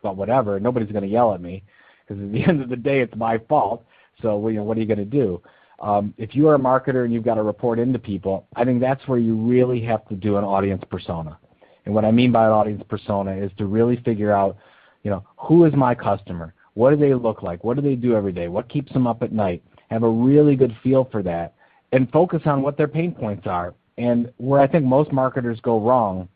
about whatever. Nobody's going to yell at me because at the end of the day, it's my fault. So what are you going to do? If you are a marketer and you've got to report into people, I think that's where you really have to do an audience persona. And what I mean by an audience persona is to really figure out, who is my customer? What do they look like? What do they do every day? What keeps them up at night? Have a really good feel for that and focus on what their pain points are. And where I think most marketers go wrong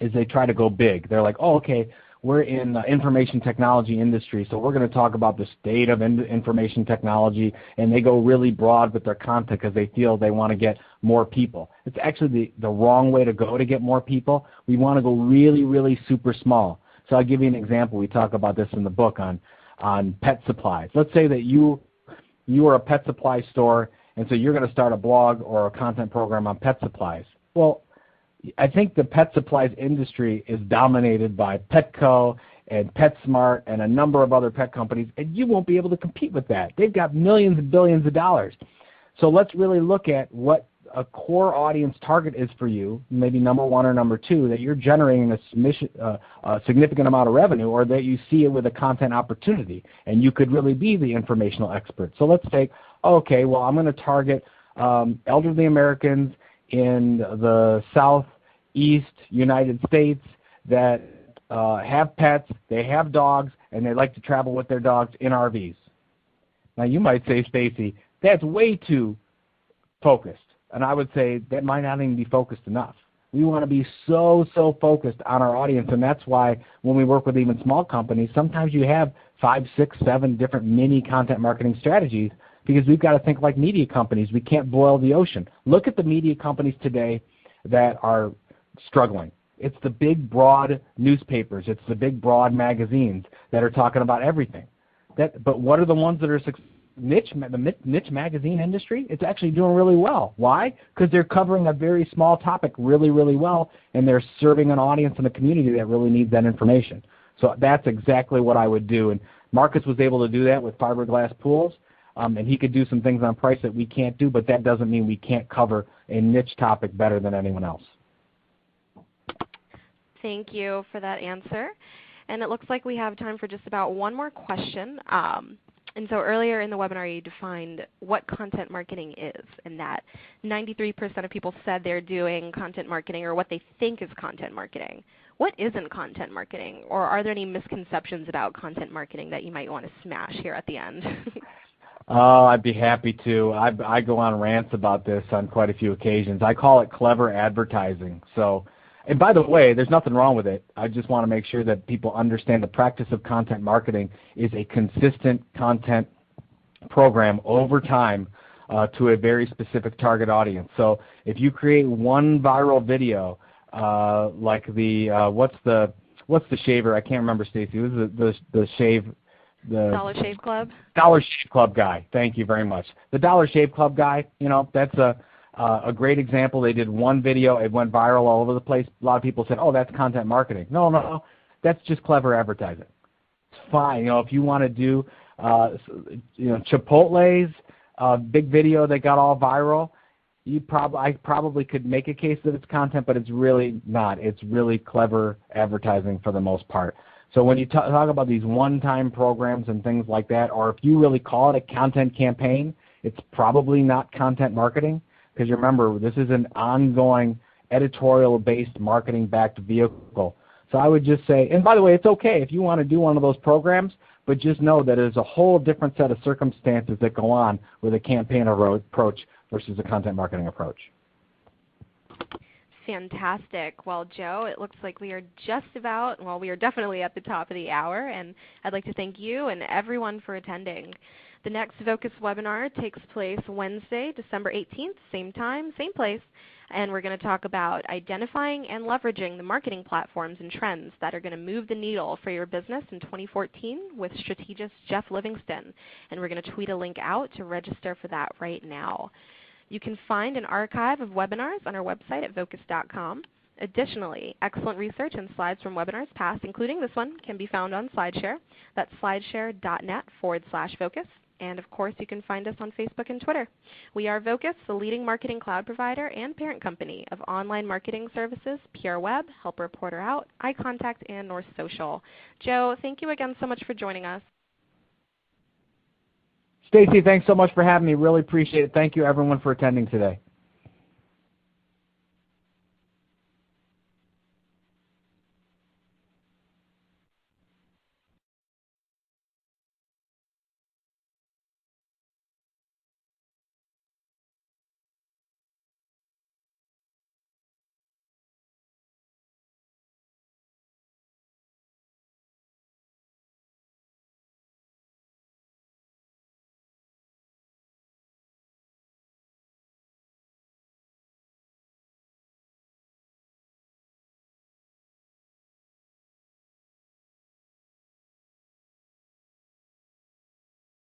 is they try to go big. They're like, oh, okay, we're in the information technology industry, so we're going to talk about the state of information technology, and they go really broad with their content because they feel they want to get more people. It's actually the wrong way to go to get more people. We want to go really, really super small. So I'll give you an example. We talk about this in the book on pet supplies. Let's say that you are a pet supply store, and so you're going to start a blog or a content program on pet supplies. Well, I think the pet supplies industry is dominated by Petco and PetSmart and a number of other pet companies, and you won't be able to compete with that. They've got millions and billions of dollars. So let's really look at what a core audience target is for you, maybe number one or number two, that you're generating a significant amount of revenue, or that you see it with a content opportunity, and you could really be the informational expert. So let's take, okay, well, I'm going to target elderly Americans in the southeast United States that have pets, they have dogs, and they like to travel with their dogs in RVs. Now you might say, Stacy, that's way too focused. And I would say that might not even be focused enough. We want to be so focused on our audience, and that's why when we work with even small companies, sometimes you have 5, 6, 7 different mini content marketing strategies because we've got to think like media companies. We can't boil the ocean. Look at the media companies today that are struggling. It's the big, broad newspapers. It's the big, broad magazines that are talking about everything. But what are the ones that are successful? The niche magazine industry, it's actually doing really well. Why? Because they're covering a very small topic really, really well, and they're serving an audience and a community that really needs that information. So that's exactly what I would do. And Marcus was able to do that with fiberglass pools, and he could do some things on price that we can't do, but that doesn't mean we can't cover a niche topic better than anyone else. Thank you for that answer. And it looks like we have time for just about one more question. And so earlier in the webinar you defined what content marketing is, and that 93% of people said they're doing content marketing or what they think is content marketing. What isn't content marketing, or are there any misconceptions about content marketing that you might want to smash here at the end? Oh, I'd be happy to. I go on rants about this on quite a few occasions. I call it clever advertising. And by the way, there's nothing wrong with it. I just want to make sure that people understand the practice of content marketing is a consistent content program over time to a very specific target audience. So if you create one viral video, like the what's the shaver? I can't remember, Stacy. It was the shave. The Dollar Shave Club? Dollar Shave Club guy. Thank you very much. The Dollar Shave Club guy, that's a great example. They did one video. It went viral all over the place. A lot of people said, oh, that's content marketing. No. That's just clever advertising. It's fine. If you want to do, Chipotle's big video that got all viral, I probably could make a case that it's content, but it's really not. It's really clever advertising for the most part. So when you talk about these one-time programs and things like that, or if you really call it a content campaign, it's probably not content marketing. Because remember, this is an ongoing editorial-based marketing-backed vehicle. So I would just say, and by the way, it's okay if you want to do one of those programs, but just know that there's a whole different set of circumstances that go on with a campaign approach versus a content marketing approach. Fantastic. Well, Joe, it looks like we are we are definitely at the top of the hour, and I'd like to thank you and everyone for attending. The next Vocus webinar takes place Wednesday, December 18th, same time, same place, and we're going to talk about identifying and leveraging the marketing platforms and trends that are going to move the needle for your business in 2014 with strategist Jeff Livingston, and we're going to tweet a link out to register for that right now. You can find an archive of webinars on our website at vocus.com. Additionally, excellent research and slides from webinars past, including this one, can be found on Slideshare. That's slideshare.net/Vocus. And of course, you can find us on Facebook and Twitter. We are Vocus, the leading marketing cloud provider and parent company of online marketing services, PR Web, Help a Reporter Out, iContact, and North Social. Joe, thank you again so much for joining us. Stacy, thanks so much for having me. Really appreciate it. Thank you, everyone, for attending today.